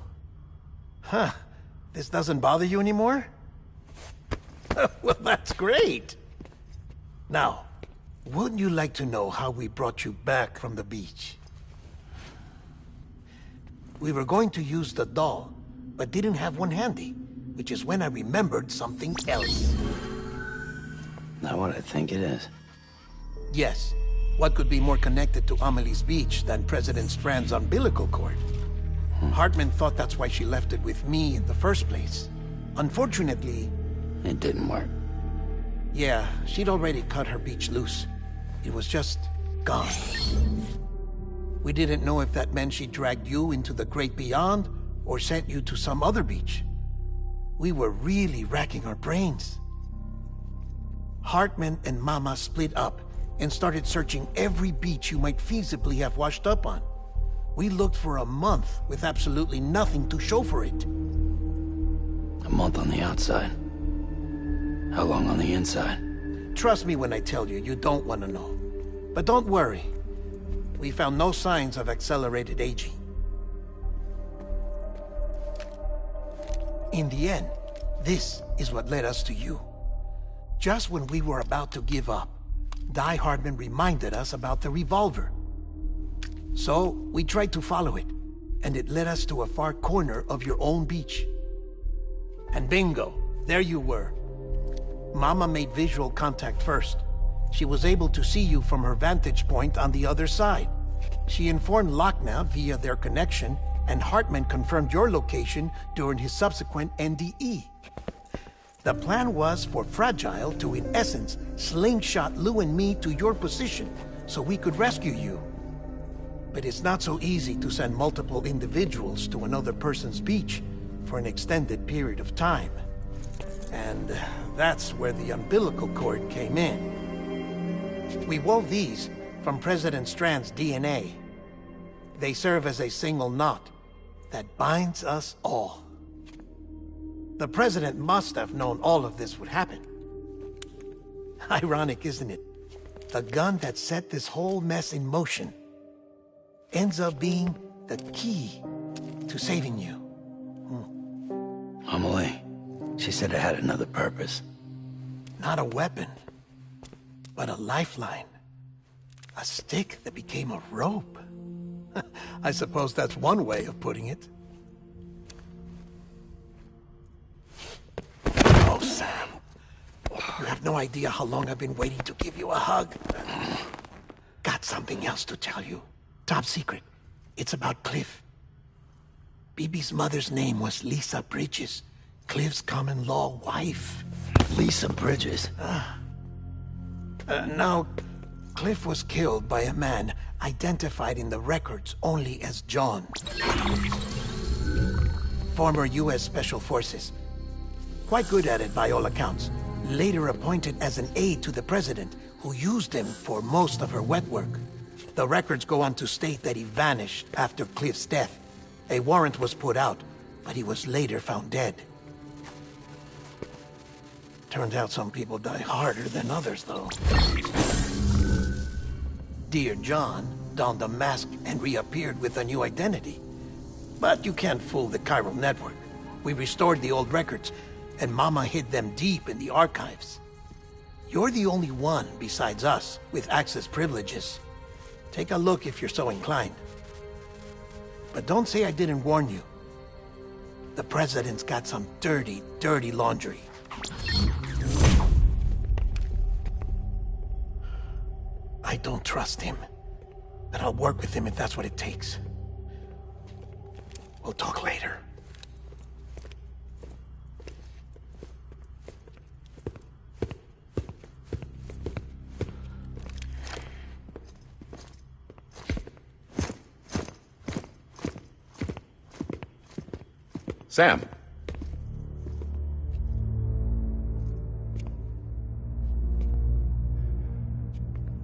Huh. This doesn't bother you anymore? Well, that's great. Now, wouldn't you like to know how we brought you back from the beach? We were going to use the doll, but didn't have one handy, which is when I remembered something else. Not what I think it is. Yes. What could be more connected to Amelie's beach than President Strand's umbilical cord? Hartman thought that's why she left it with me in the first place. Unfortunately... It didn't work. Yeah, she'd already cut her beach loose. It was just gone. We didn't know if that meant she dragged you into the great beyond, or sent you to some other beach. We were really racking our brains. Hartman and Mama split up and started searching every beach you might feasibly have washed up on. We looked for a month with absolutely nothing to show for it. A month on the outside. How long on the inside? Trust me when I tell you, you don't want to know. But don't worry. We found no signs of accelerated aging. In the end, this is what led us to you. Just when we were about to give up, Die Hardman reminded us about the revolver. So, we tried to follow it, and it led us to a far corner of your own beach. And bingo, there you were. Mama made visual contact first. She was able to see you from her vantage point on the other side. She informed Lochna via their connection, and Hartman confirmed your location during his subsequent NDE. The plan was for Fragile to, in essence, slingshot Lou and me to your position so we could rescue you. But it's not so easy to send multiple individuals to another person's beach for an extended period of time. And that's where the umbilical cord came in. We wove these from President Strand's DNA. They serve as a single knot that binds us all. The President must have known all of this would happen. Ironic, isn't it? The gun that set this whole mess in motion ends up being the key to saving you. Amelie, she said it had another purpose. Not a weapon, but a lifeline. A stick that became a rope. I suppose that's one way of putting it. Oh, Sam. You have no idea how long I've been waiting to give you a hug. Got something else to tell you. Top secret. It's about Cliff. Bibi's mother's name was Lisa Bridges, Cliff's common-law wife. Lisa Bridges? Now, Cliff was killed by a man identified in the records only as John. Former U.S. Special Forces. Quite good at it by all accounts. Later appointed as an aide to the president, who used him for most of her wet work. The records go on to state that he vanished after Cliff's death. A warrant was put out, but he was later found dead. Turns out some people die harder than others, though. Dear John donned a mask and reappeared with a new identity. But you can't fool the chiral network. We restored the old records, and Mama hid them deep in the archives. You're the only one, besides us, with access privileges. Take a look if you're so inclined. But don't say I didn't warn you. The President's got some dirty, dirty laundry. I don't trust him, but I'll work with him if that's what it takes. We'll talk later. Sam.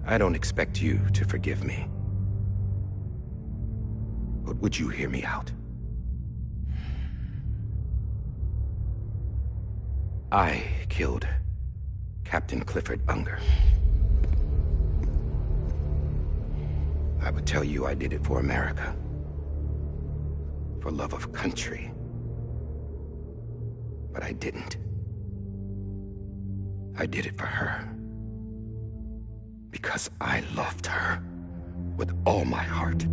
I don't expect you to forgive me. But would you hear me out? I killed Captain Clifford Unger. I would tell you I did it for America. For love of country. But I didn't. I did it for her. Because I loved her with all my heart.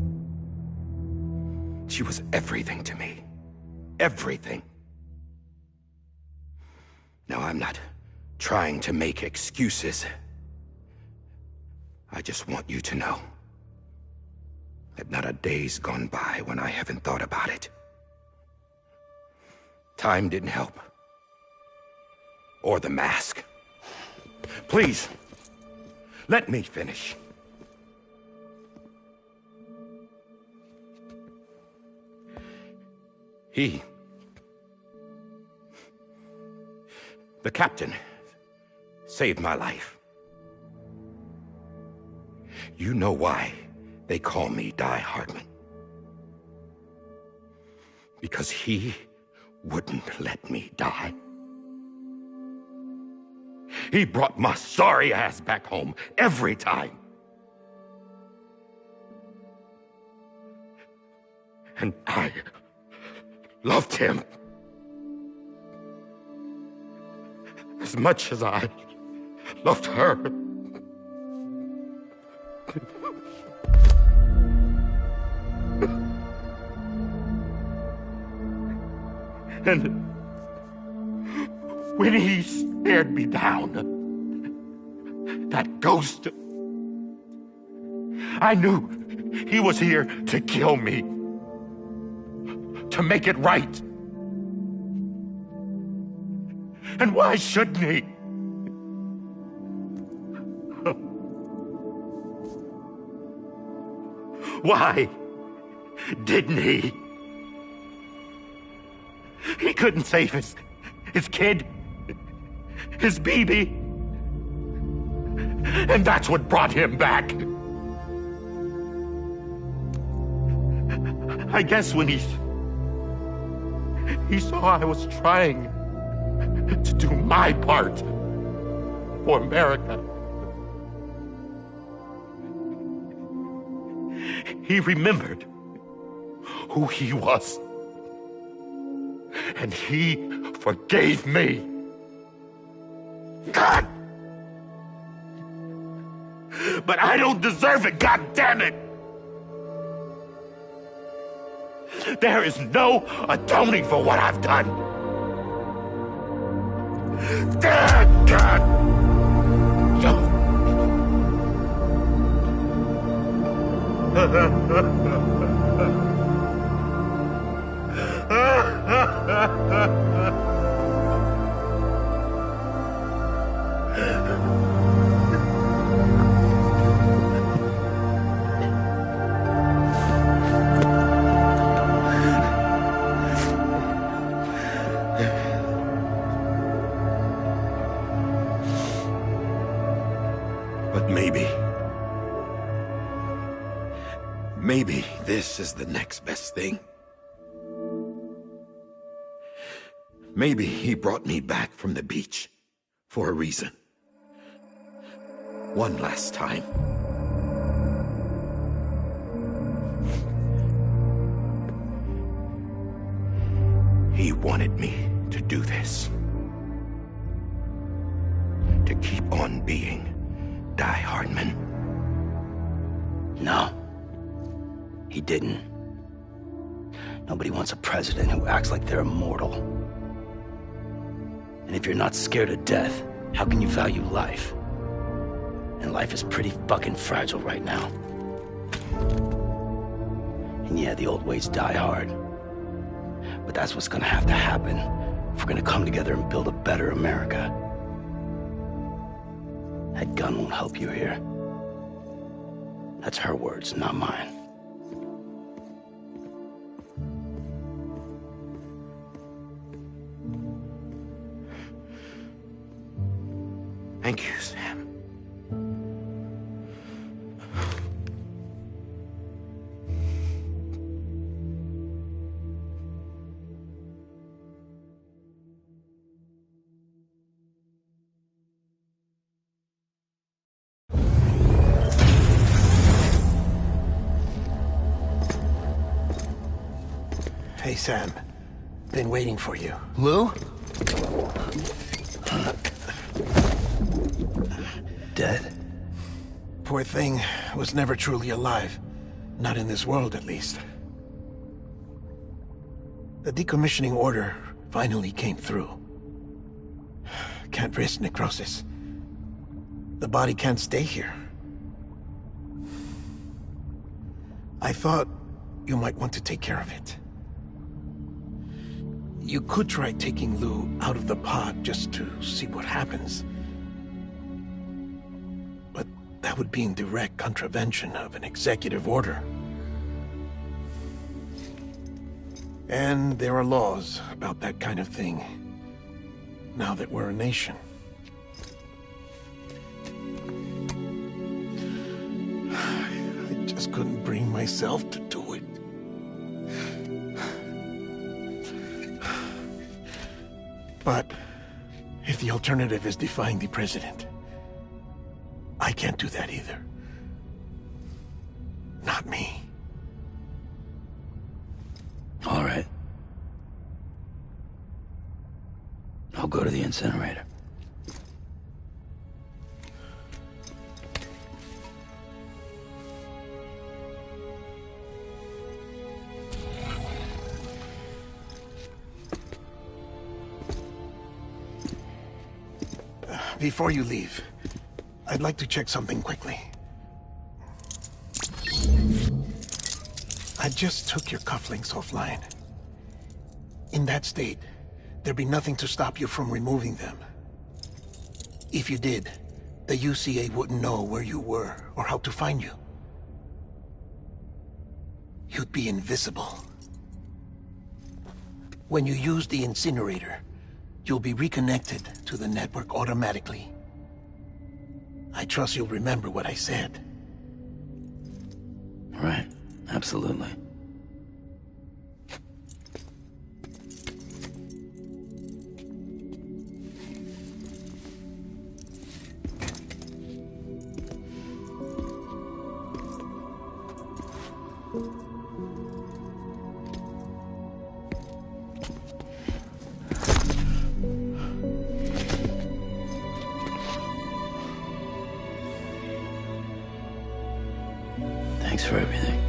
She was everything to me. Everything. Now, I'm not trying to make excuses. I just want you to know that not a day's gone by when I haven't thought about it. Time didn't help. Or the mask. Please, let me finish. The captain saved my life. You know why they call me Die Hardman? Because he wouldn't let me die. He brought my sorry ass back home every time. And I loved him as much as I loved her. And when he stared me down, that ghost, I knew he was here to kill me, to make it right. And why shouldn't he? Why didn't he? He couldn't save his kid, his baby. And that's what brought him back. I guess when he saw I was trying to do my part for America, he remembered who he was. And he forgave me. God! But I don't deserve it, God damn it! There is no atoning for what I've done. God! But maybe this is the next best thing. Maybe he brought me back from the beach for a reason. One last time. He wanted me to do this. To keep on being Die Hardman. No. He didn't. Nobody wants a president who acts like they're immortal. And if you're not scared of death, how can you value life? And life is pretty fucking fragile right now. And yeah, the old ways die hard. But that's what's gonna have to happen if we're gonna come together and build a better America. That gun won't help you here. That's her words, not mine. Thank you, Sam. Hey, Sam. Been waiting for you. Lou? Dead? Poor thing was never truly alive. Not in this world, at least. The decommissioning order finally came through. Can't risk necrosis. The body can't stay here. I thought you might want to take care of it. You could try taking Lou out of the pod just to see what happens. But that would be in direct contravention of an executive order. And there are laws about that kind of thing, now that we're a nation. just couldn't bring myself to do it. But if the alternative is defying the president, I can't do that either. Not me. All right. I'll go to the incinerator. Before you leave, I'd like to check something quickly. I just took your cufflinks offline. In that state, there'd be nothing to stop you from removing them. If you did, the UCA wouldn't know where you were or how to find you. You'd be invisible. When you use the incinerator, you'll be reconnected to the network automatically. I trust you'll remember what I said. Right. Absolutely. Thanks for everything.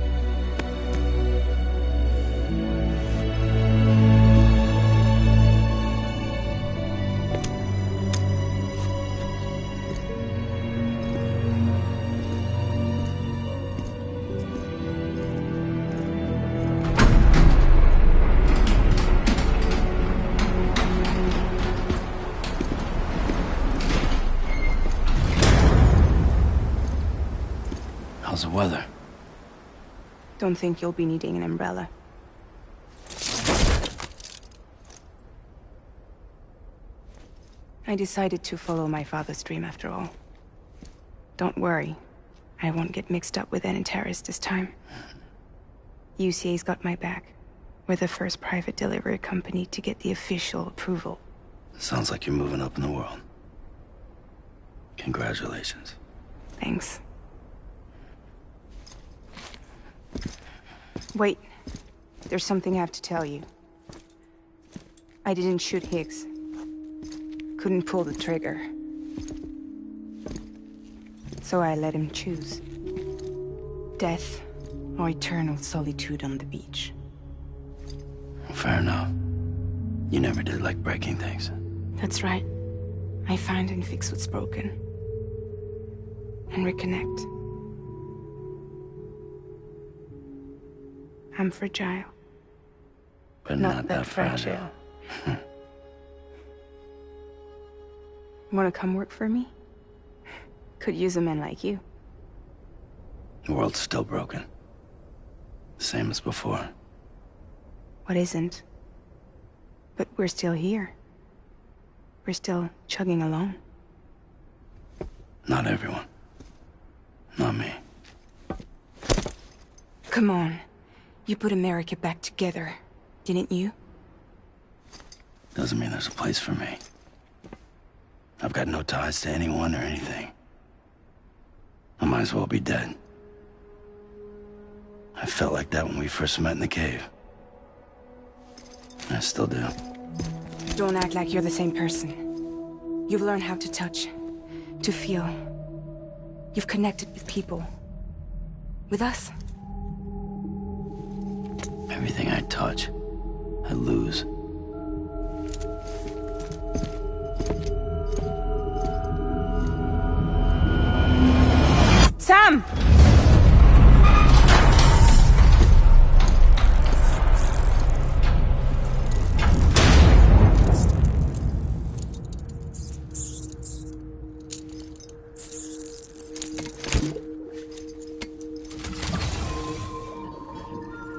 How's the weather? Don't think you'll be needing an umbrella. I decided to follow my father's dream after all. Don't worry. I won't get mixed up with any terrorists this time. UCA's got my back. We're the first private delivery company to get the official approval. Sounds like you're moving up in the world. Congratulations. Thanks. Wait. There's something I have to tell you. I didn't shoot Higgs. Couldn't pull the trigger. So I let him choose. Death or eternal solitude on the beach. Fair enough. You never did like breaking things. That's right. I find and fix what's broken. And reconnect. I'm fragile. But not that fragile. Wanna come work for me? Could use a man like you. The world's still broken. Same as before. What isn't? But we're still here. We're still chugging along. Not everyone. Not me. Come on. You put America back together, didn't you? Doesn't mean there's a place for me. I've got no ties to anyone or anything. I might as well be dead. I felt like that when we first met in the cave. I still do. Don't act like you're the same person. You've learned how to touch, to feel. You've connected with people. With us. Everything I touch, I lose. Sam!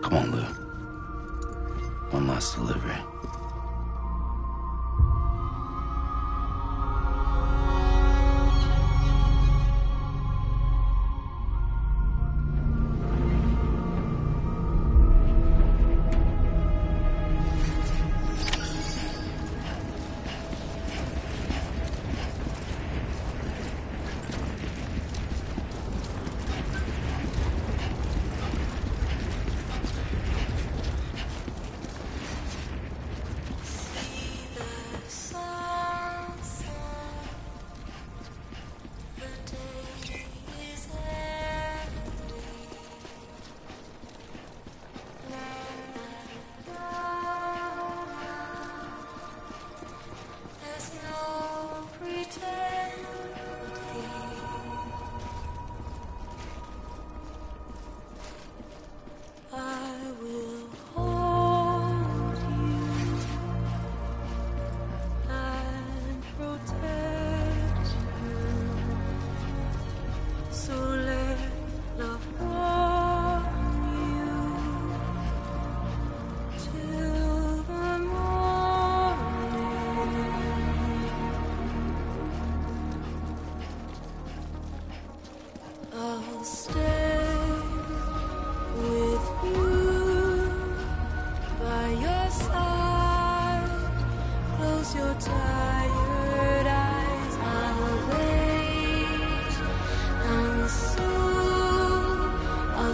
Come on, Lou. One last delivery.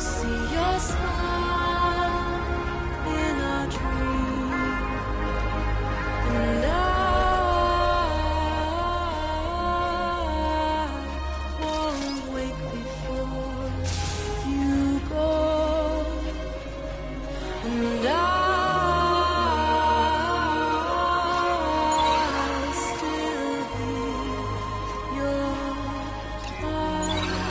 see your smile in a dream, and I won't wake before you go, and I'll still be your child.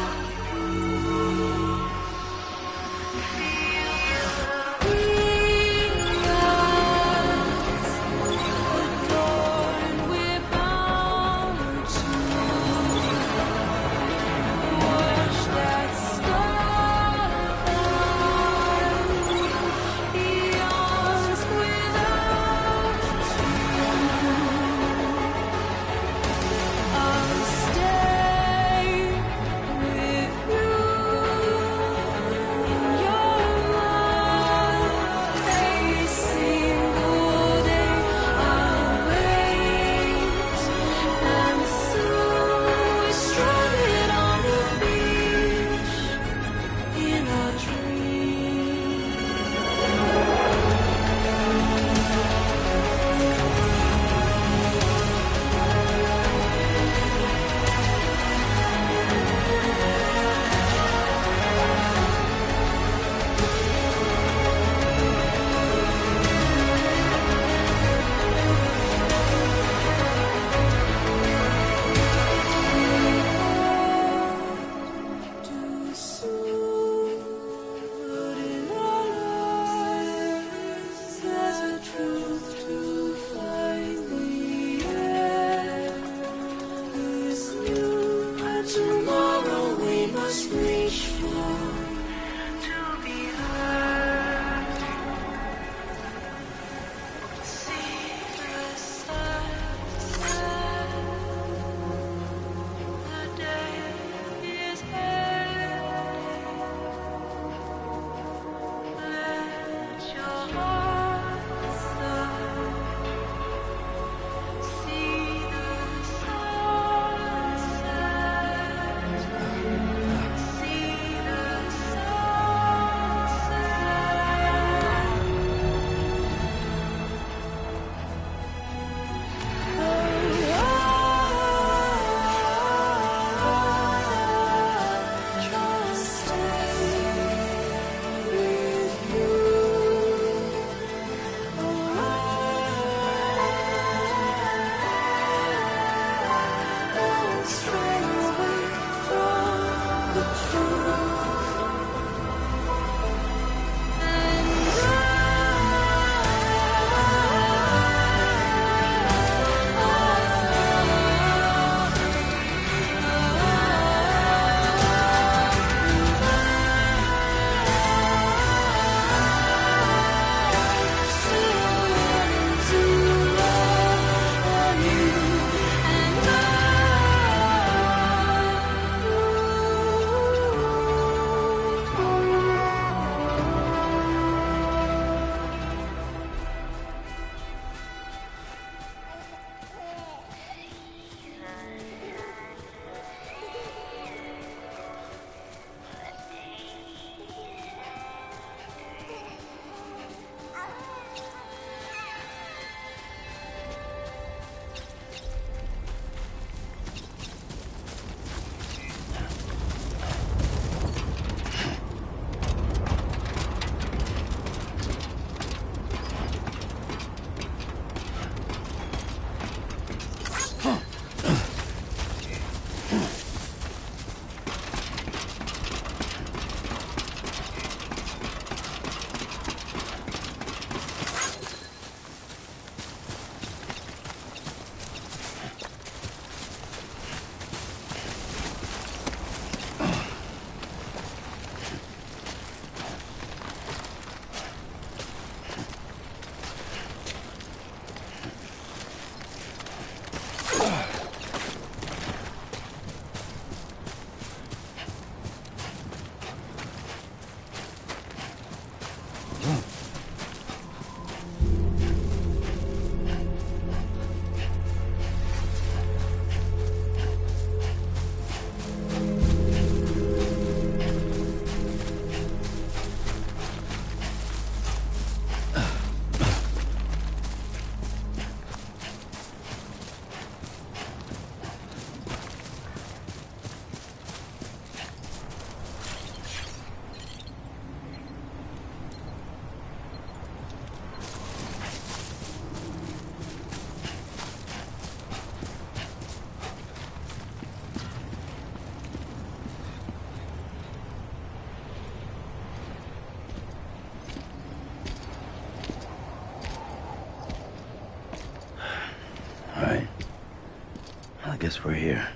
guess we're here.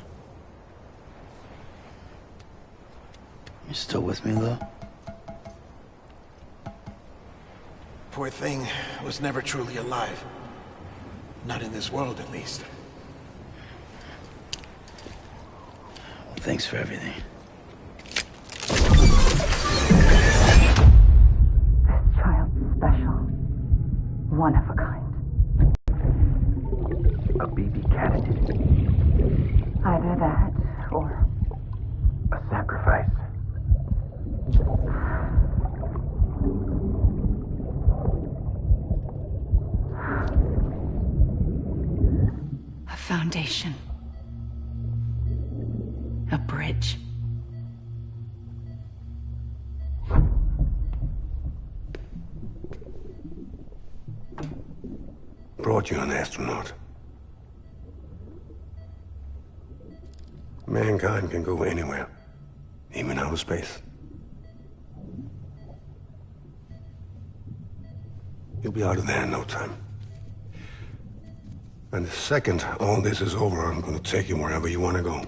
You still with me, though? Poor thing was never truly alive. Not in this world, at least. Well, thanks for everything. One of a kind. A BB candidate. Either that, or... a sacrifice. a foundation. A bridge. Brought you an astronaut. Mankind can go anywhere, even outer space. You'll be out of there in no time. And the second all this is over, I'm gonna take you wherever you want to go.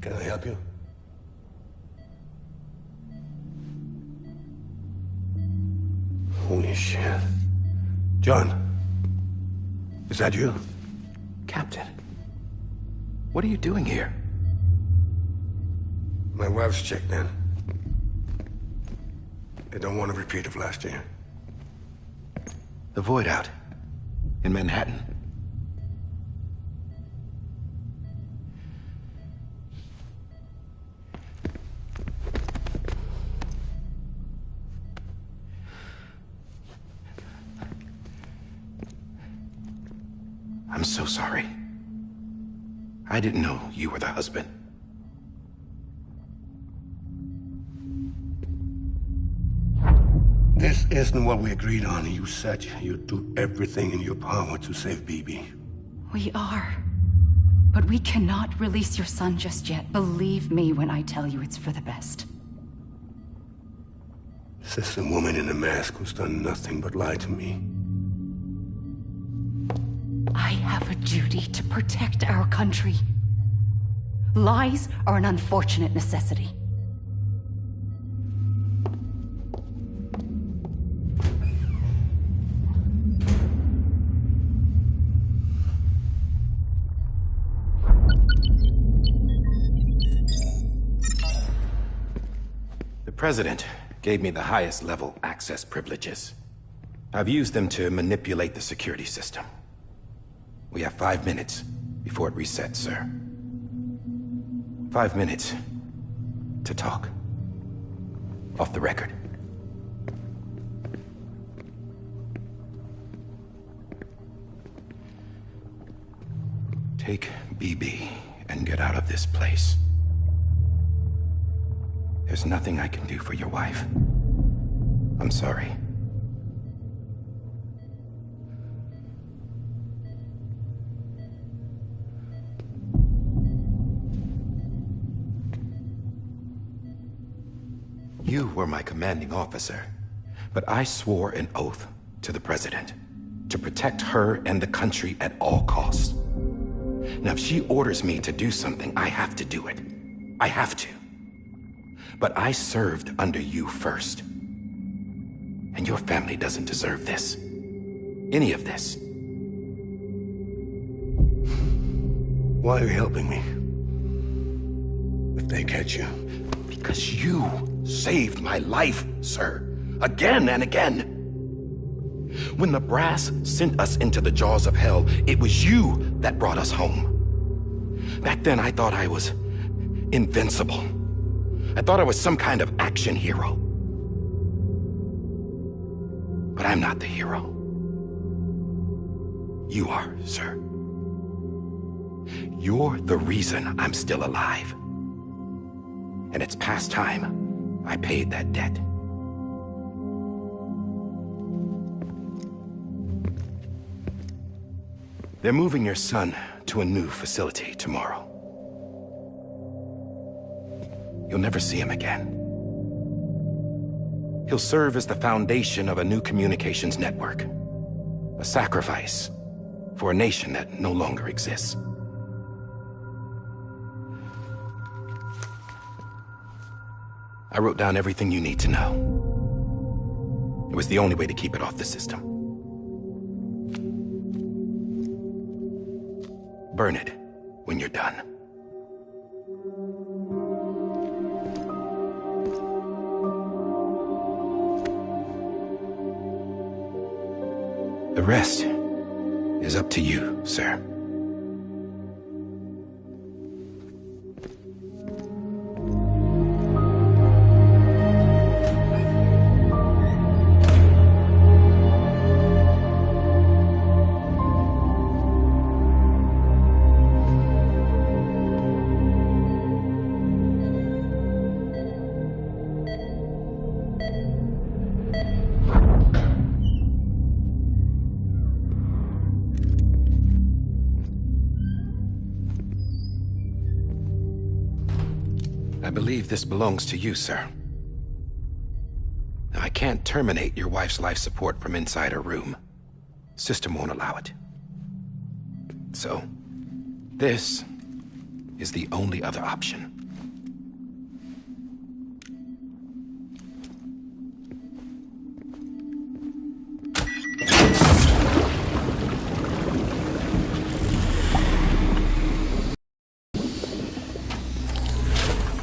Can I help you? Holy shit. John, is that you? Captain, what are you doing here? My wife's checked in. They don't want a repeat of last year. The Void out in Manhattan. I'm so sorry. I didn't know you were the husband. This isn't what we agreed on. You said you'd do everything in your power to save BB. We are. But we cannot release your son just yet. Believe me when I tell you it's for the best. This is a woman in a mask who's done nothing but lie to me. I have a duty to protect our country. Lies are an unfortunate necessity. The President gave me the highest level access privileges. I've used them to manipulate the security system. We have 5 minutes before it resets, sir. 5 minutes to talk. Off the record. Take BB and get out of this place. There's nothing I can do for your wife. I'm sorry. You were my commanding officer, but I swore an oath to the President to protect her and the country at all costs. Now, if she orders me to do something, I have to do it. I have to. But I served under you first. And your family doesn't deserve this. Any of this. Why are you helping me? If they catch you. Because you saved my life, sir. Again and again. When the brass sent us into the jaws of hell, it was you that brought us home. Back then, I thought I was invincible. I thought I was some kind of action hero. But I'm not the hero. You are, sir. You're the reason I'm still alive. And it's past time I paid that debt. They're moving your son to a new facility tomorrow. You'll never see him again. He'll serve as the foundation of a new communications network. A sacrifice for a nation that no longer exists. I wrote down everything you need to know. It was the only way to keep it off the system. Burn it when you're done. The rest is up to you, sir. I believe this belongs to you, sir. Now, I can't terminate your wife's life support from inside her room. System won't allow it. So, this is the only other option.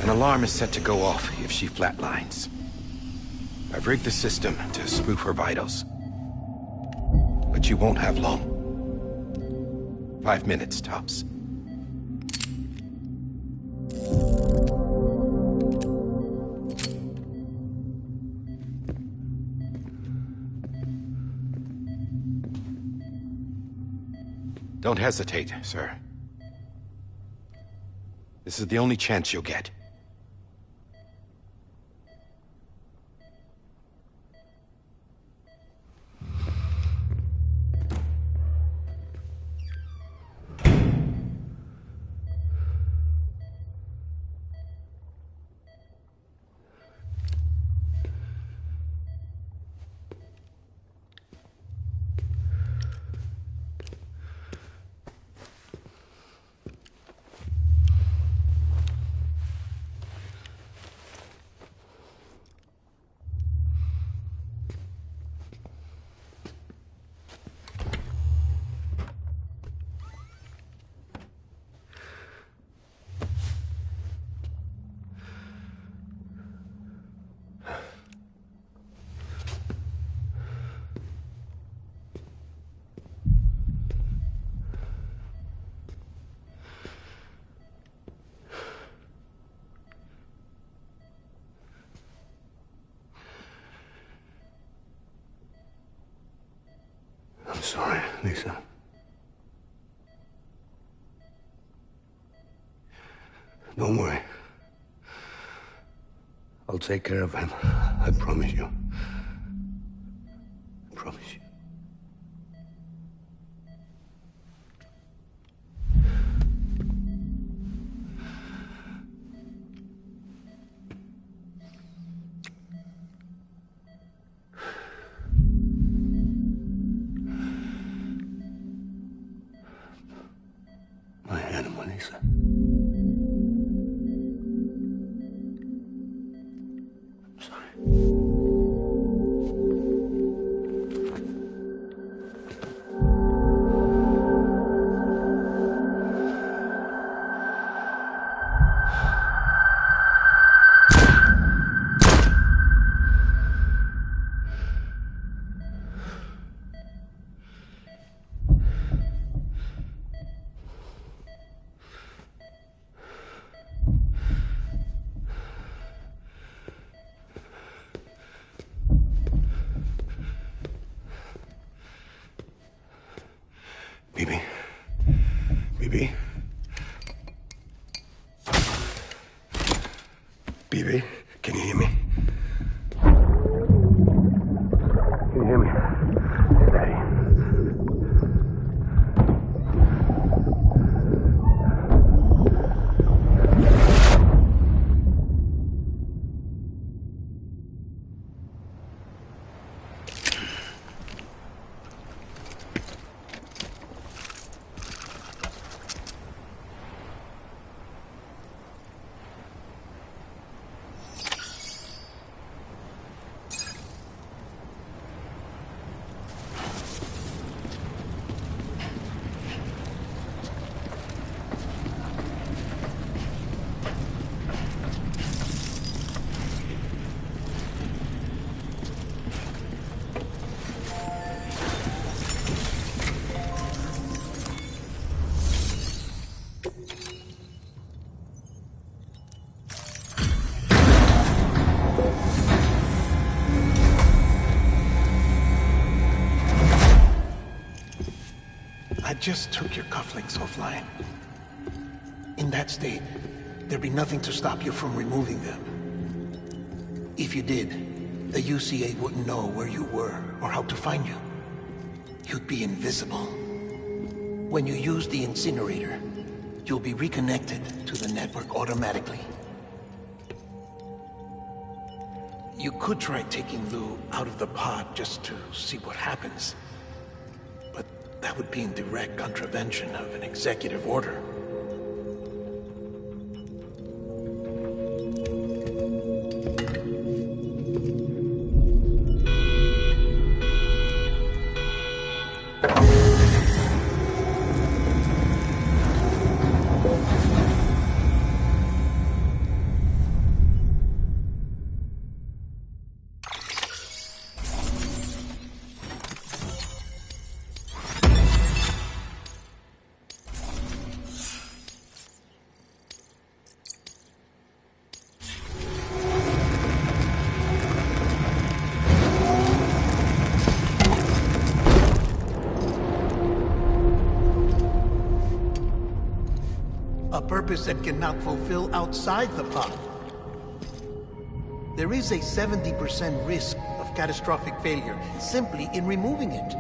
An alarm is set to go off if she flatlines. I've rigged the system to spoof her vitals. But you won't have long. 5 minutes, tops. Don't hesitate, sir. This is the only chance you'll get. I'm sorry, Lisa. Don't worry. I'll take care of him. I promise you. I promise you. My animal, Lisa. I'm sorry. Bibi. Bibi. Bibi, can you hear me? Can you hear me? It's Daddy. just took your cufflinks offline. In that state, there'd be nothing to stop you from removing them. If you did, the UCA wouldn't know where you were or how to find you. You'd be invisible. When you use the incinerator, you'll be reconnected to the network automatically. You could try taking Lou out of the pod just to see what happens. But that would be in direct contravention of an executive order. Purpose that cannot fulfill outside the pod. There is a 70% risk of catastrophic failure simply in removing it.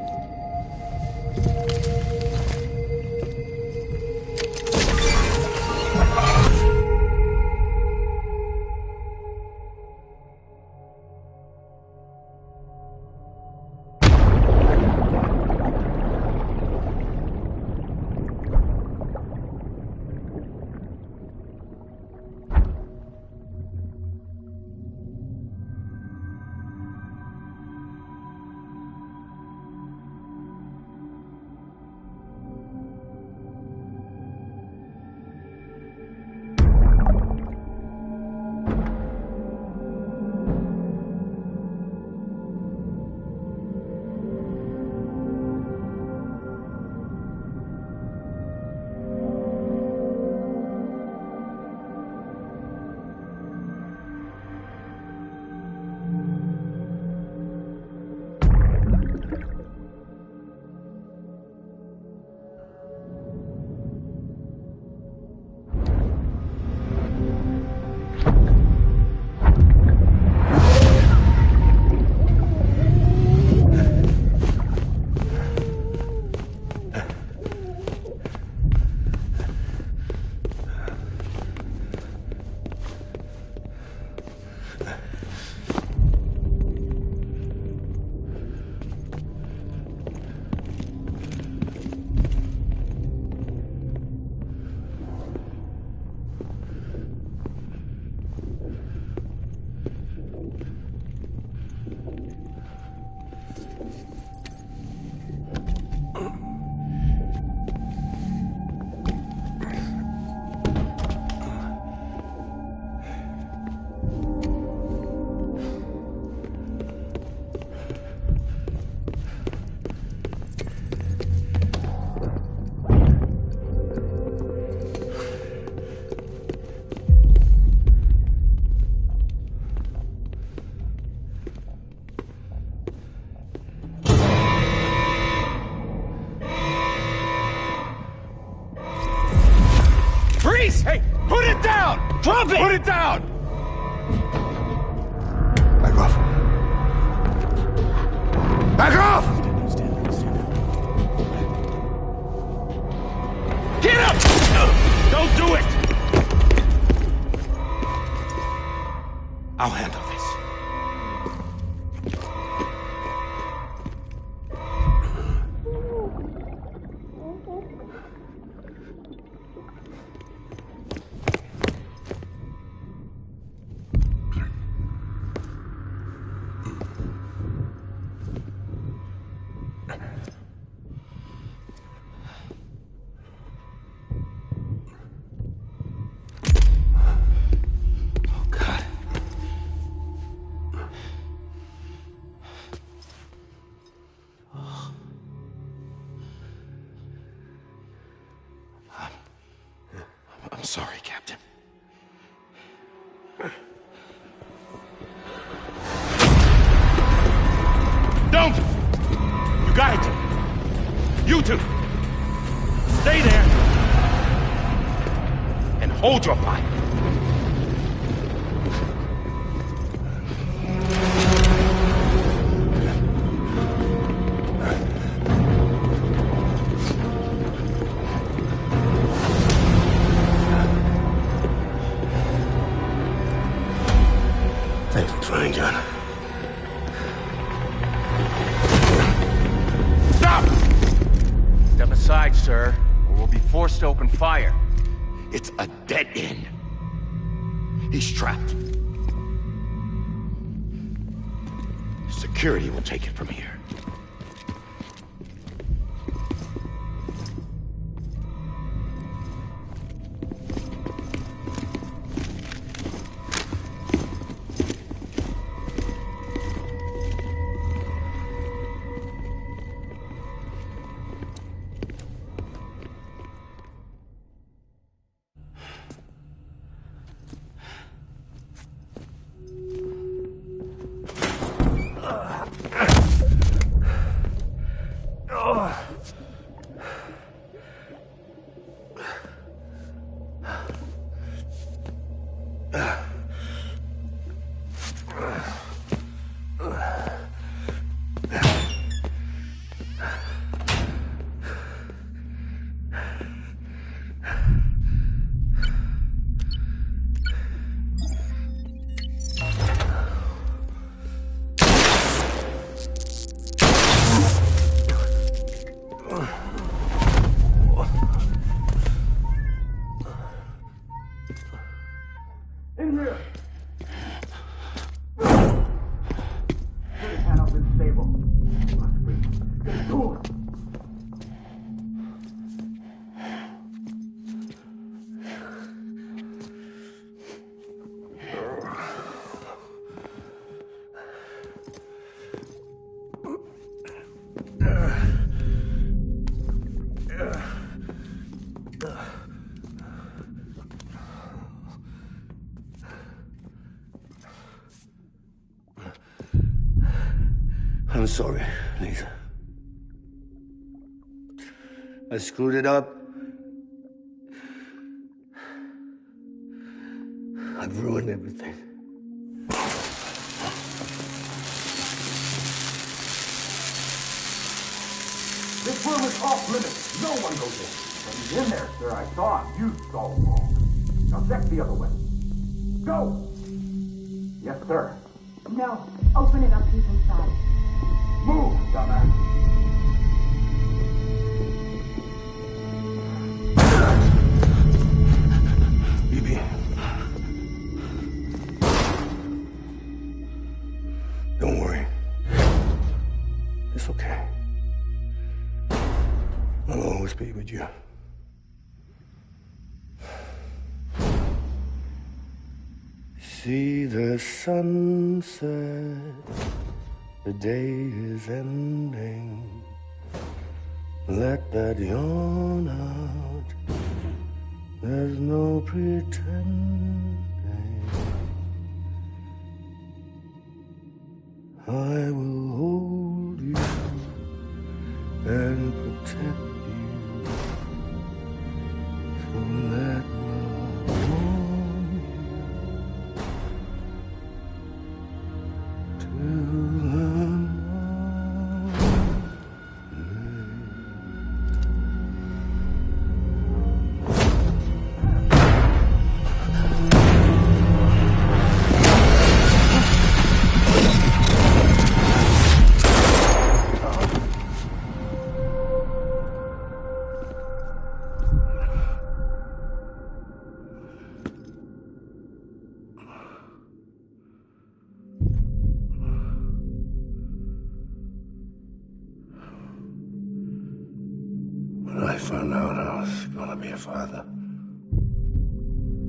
Hey, put it down! Drop it! Put it down! Back off. Back off! Get up! Don't do it! I'll handle this. I'm sorry, Captain. Don't! You got it! You two! Hold your fire. Thanks for trying, John. Stop! Step aside, sir, or we'll be forced to open fire. It's a dead end. He's trapped. Security will take it from here. I'm sorry, Lisa. I screwed it up. I've ruined everything. This room is off limits. No one goes in. When he's in there, sir, I saw him. You saw him wrong. Now check the other way. Go! Yes, sir. No. Open it up. He's inside. Move, dumbass. Bibi. Don't worry. It's okay. I'll always be with you. See the sunset. The day is ending. Let that yawn out. There's no pretending. I will hold you and protect you. So let love warm you to love. When I found out I was gonna be a father,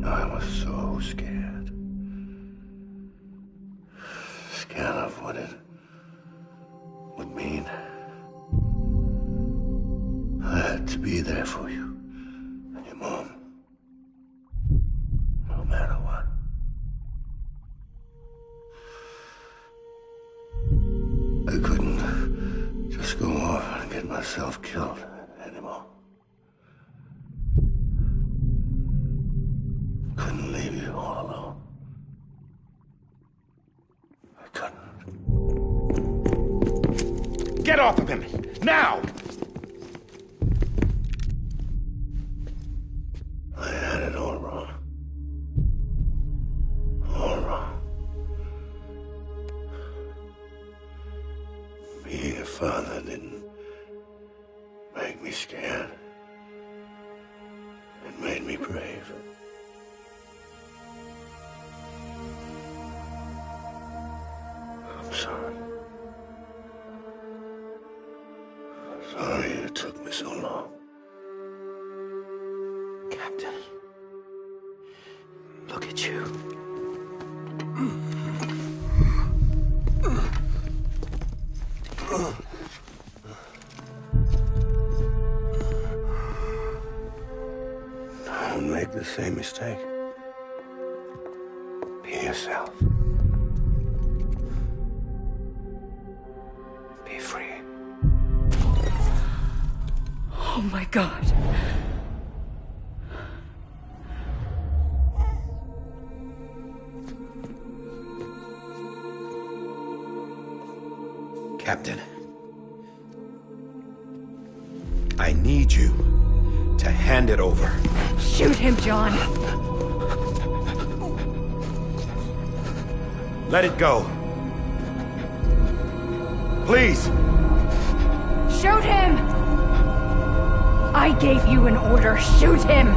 I was so scared. Scared of what it would mean. I had to be there for you and your mom, no matter what. I couldn't just go off and get myself killed anymore. all alone. I couldn't. Get off of him! Now! I had it all wrong. All wrong. Being a father didn't make me scared. It made me brave. I'm sorry. Sorry it took me so long. Captain. Look at you. Don't make the same mistake. Be yourself. Be free. Oh my God. Captain, I need you to hand it over. Shoot him, John. Let it go. Please. Shoot him! I gave you an order. Shoot him!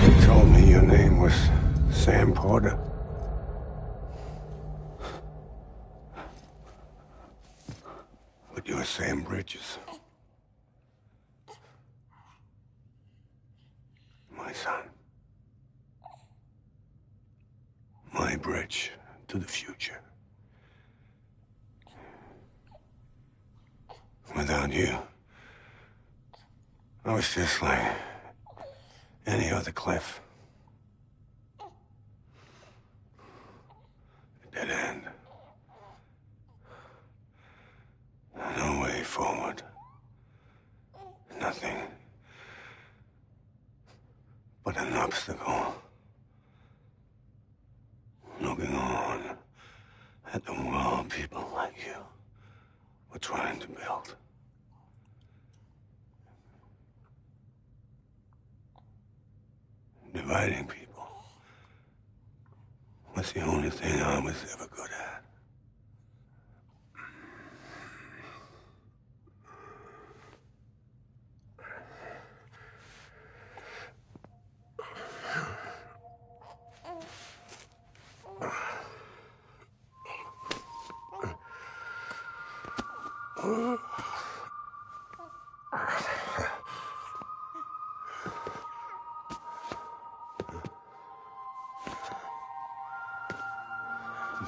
You told me your name was Sam Porter. But you're Sam Bridges. My son. My bridge to the future. Without you, I was just like any other Cliff. A dead end. No way forward. Nothing but an obstacle. Looking on at the world people like you were trying to build. Dividing people was the only thing I was ever good at.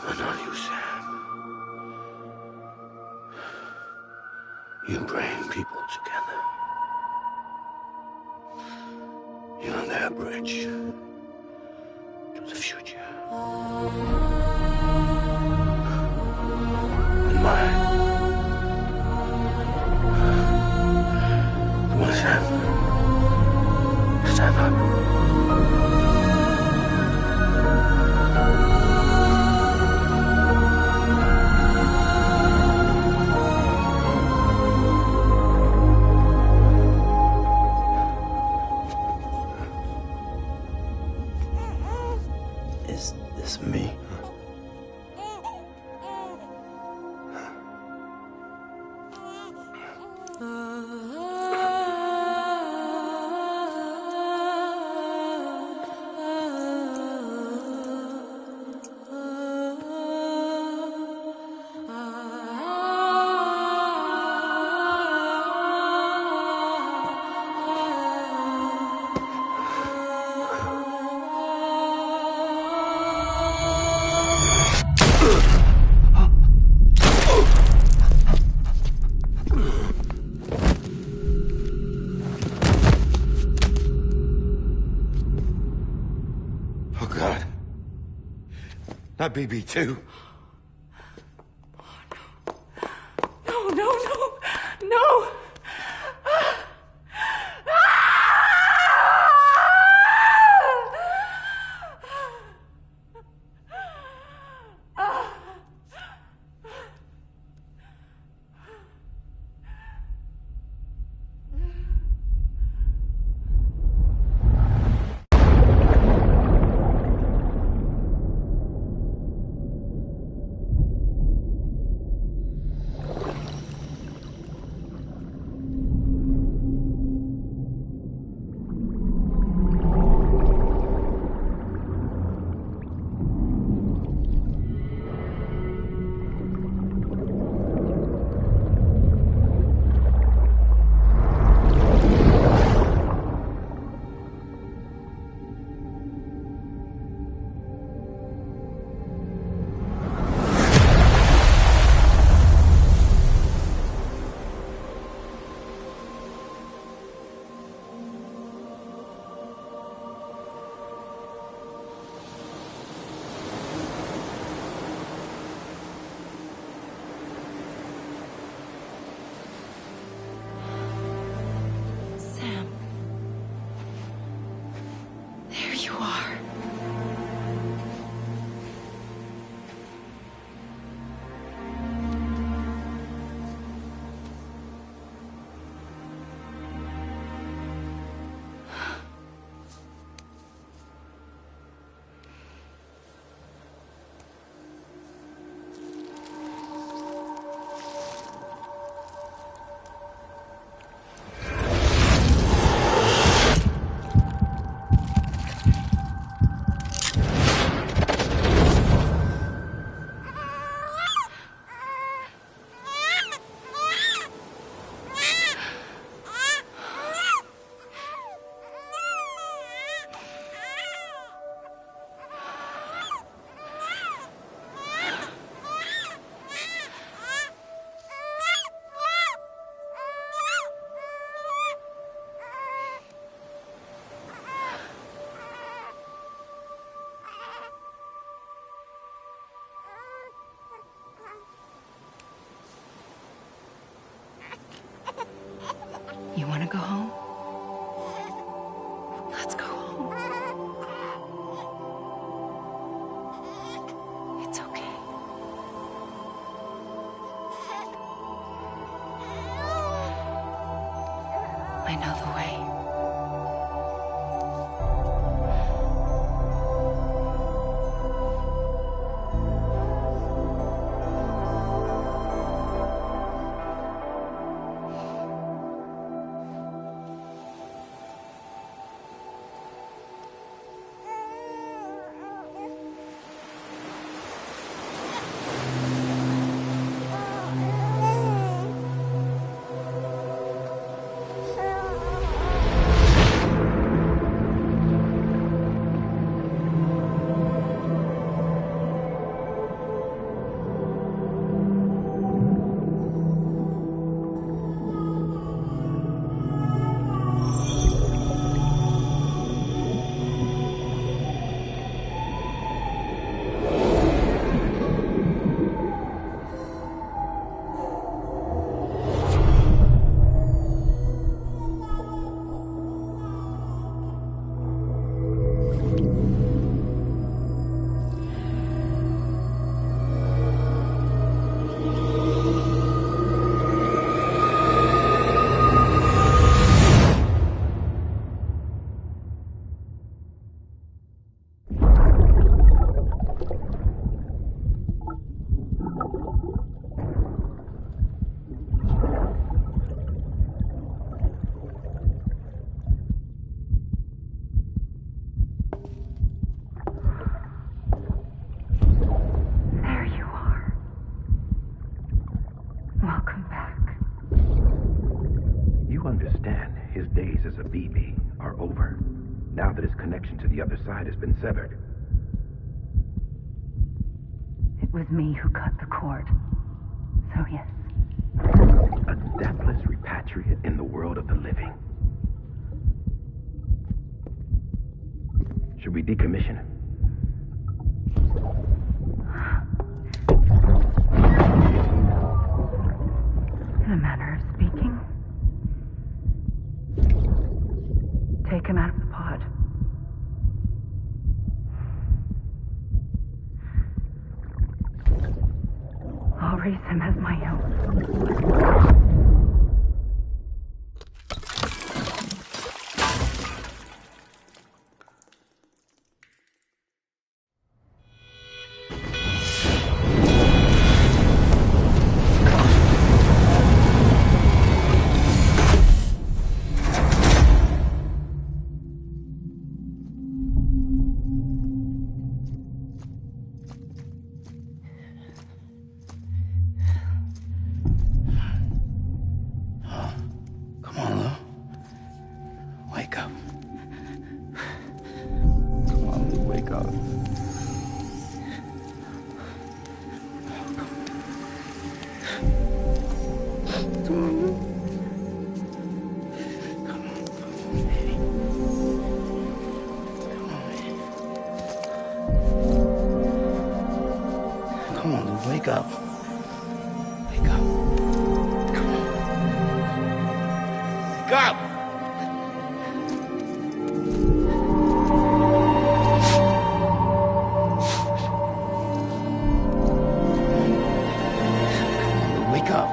But not you, Sam. You bring people together. You're their bridge to the future. And mine. Come on, Sam. Stand up. Is this me? Oh, God. Not BB2. No, no, no, no! BB are over, now that his connection to the other side has been severed. It was me who cut the cord. So yes. A deathless repatriate in the world of the living. Should we decommission him? In a manner of speaking. Take him out of the pod. I'll raise him as my own. Come on, Lou, wake up. Wake up. Come on. Wake up! Come on, Lou, wake up.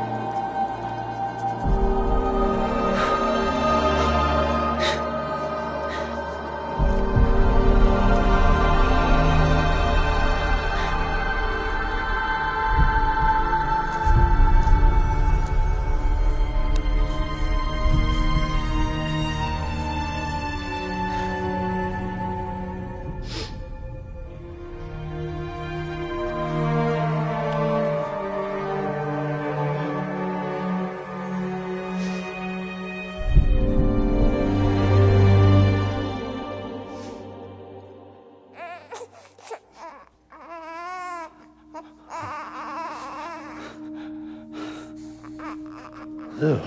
Lou.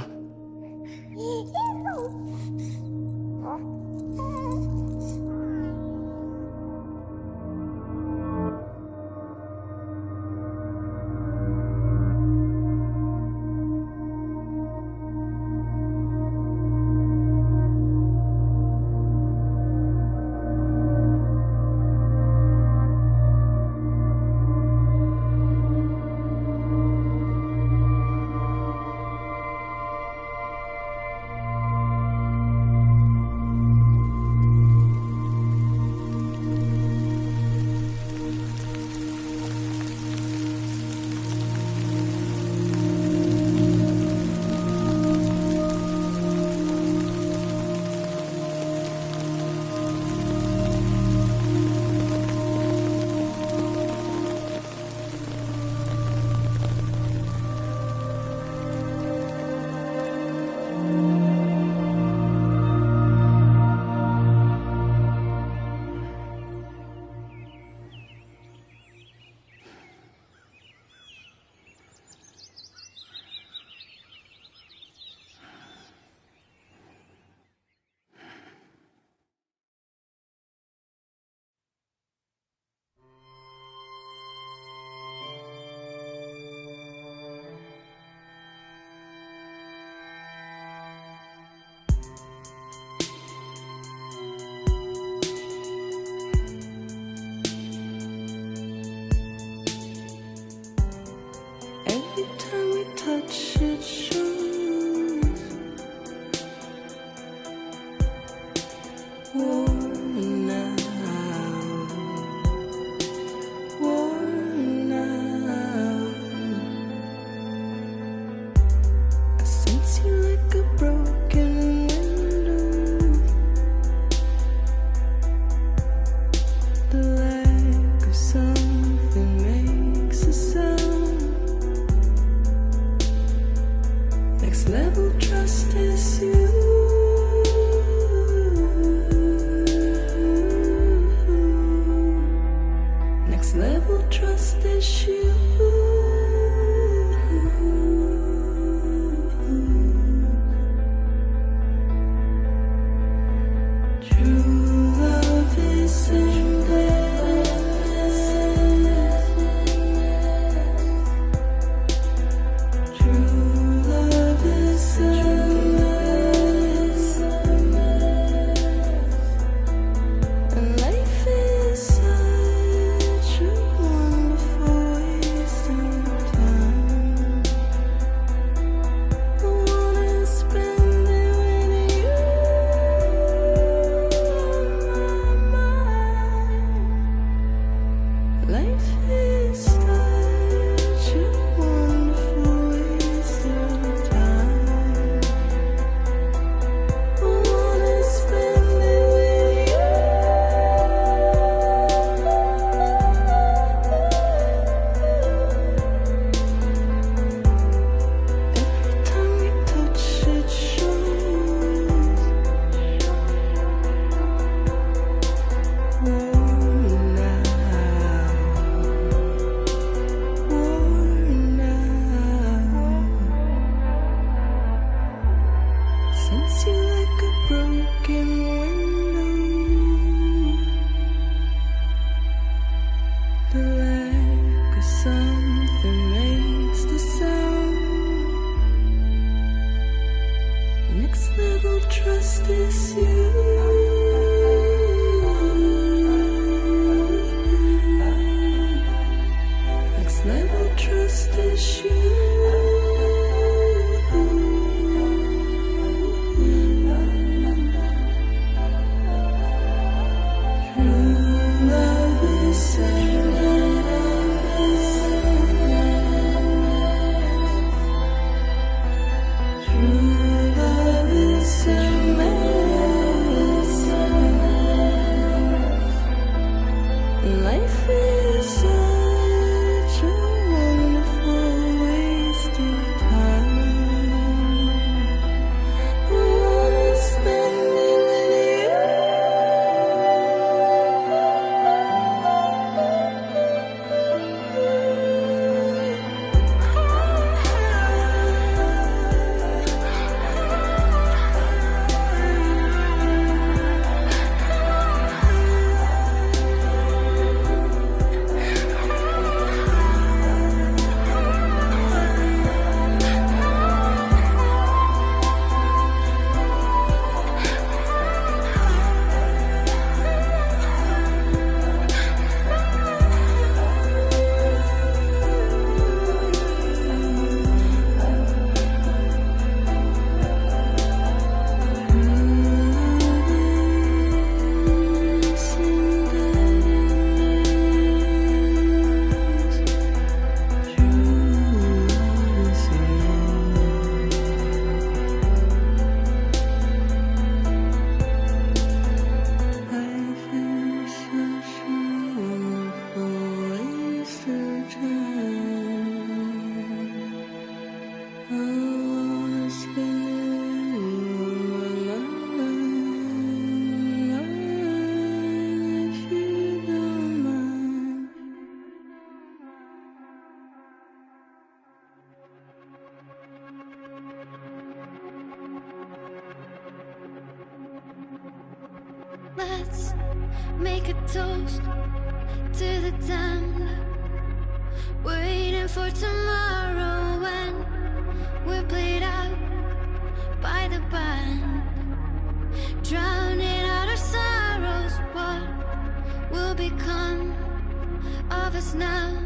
Every time we touch it shows worn out, worn out. I sense you like a broken window, the lack of something makes a sound. Next level trust is you. Let's make a toast to the time, waiting for tomorrow when we're played out by the band, drowning out our sorrows. What will become of us now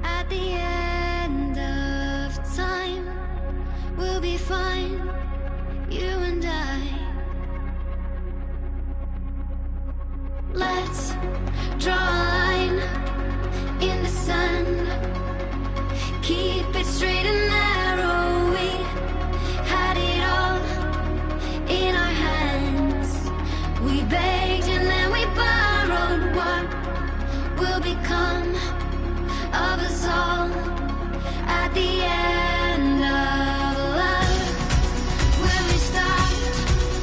at the end of time? We'll be fine, you and I. Let's draw a line in the sand, keep it straight and narrow. We had it all in our hands. We begged and then we borrowed. What will become of us all at the end of love? When we stopped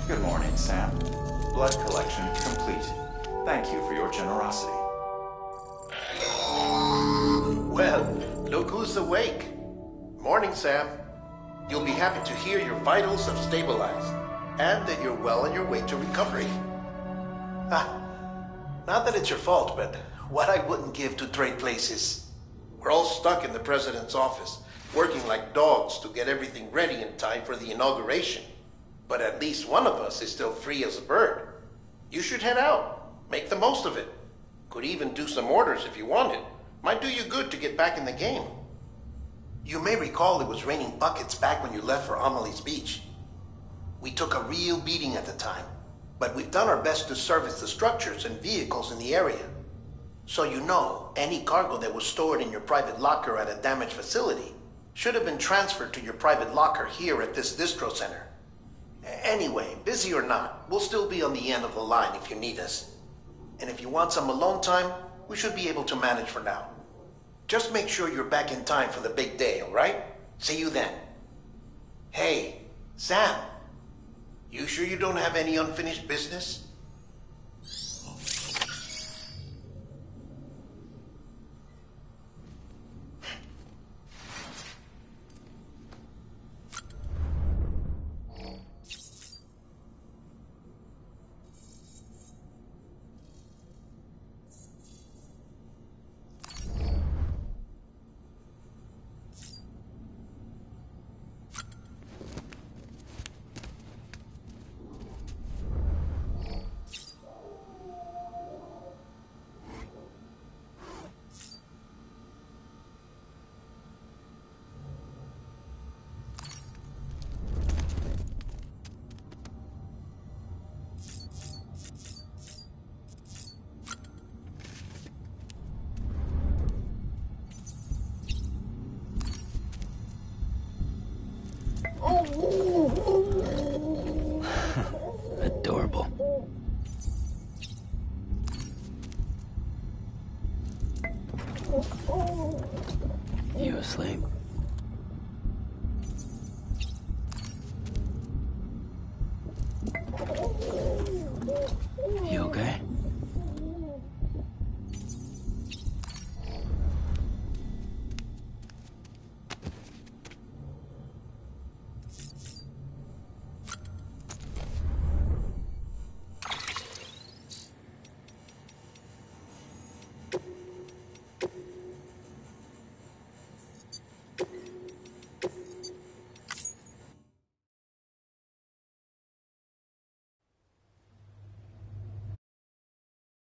Good morning, Sam. Blood collection complete. Thank you for your generosity. Well, look who's awake. Morning, Sam. You'll be happy to hear your vitals have stabilized, and that you're well on your way to recovery. Not that it's your fault, but what I wouldn't give to trade places. We're all stuck in the president's office, working like dogs to get everything ready in time for the inauguration. But at least one of us is still free as a bird. You should head out. Make the most of it. Could even do some orders if you wanted. Might do you good to get back in the game. You may recall it was raining buckets back when you left for Amelie's Beach. We took a real beating at the time, but we've done our best to service the structures and vehicles in the area. So you know, any cargo that was stored in your private locker at a damaged facility should have been transferred to your private locker here at this distro center. Anyway, busy or not, we'll still be on the end of the line if you need us. And if you want some alone time, we should be able to manage for now. Just make sure you're back in time for the big day, all right? See you then. Hey, Sam. You sure you don't have any unfinished business? Adorable. You asleep? You okay?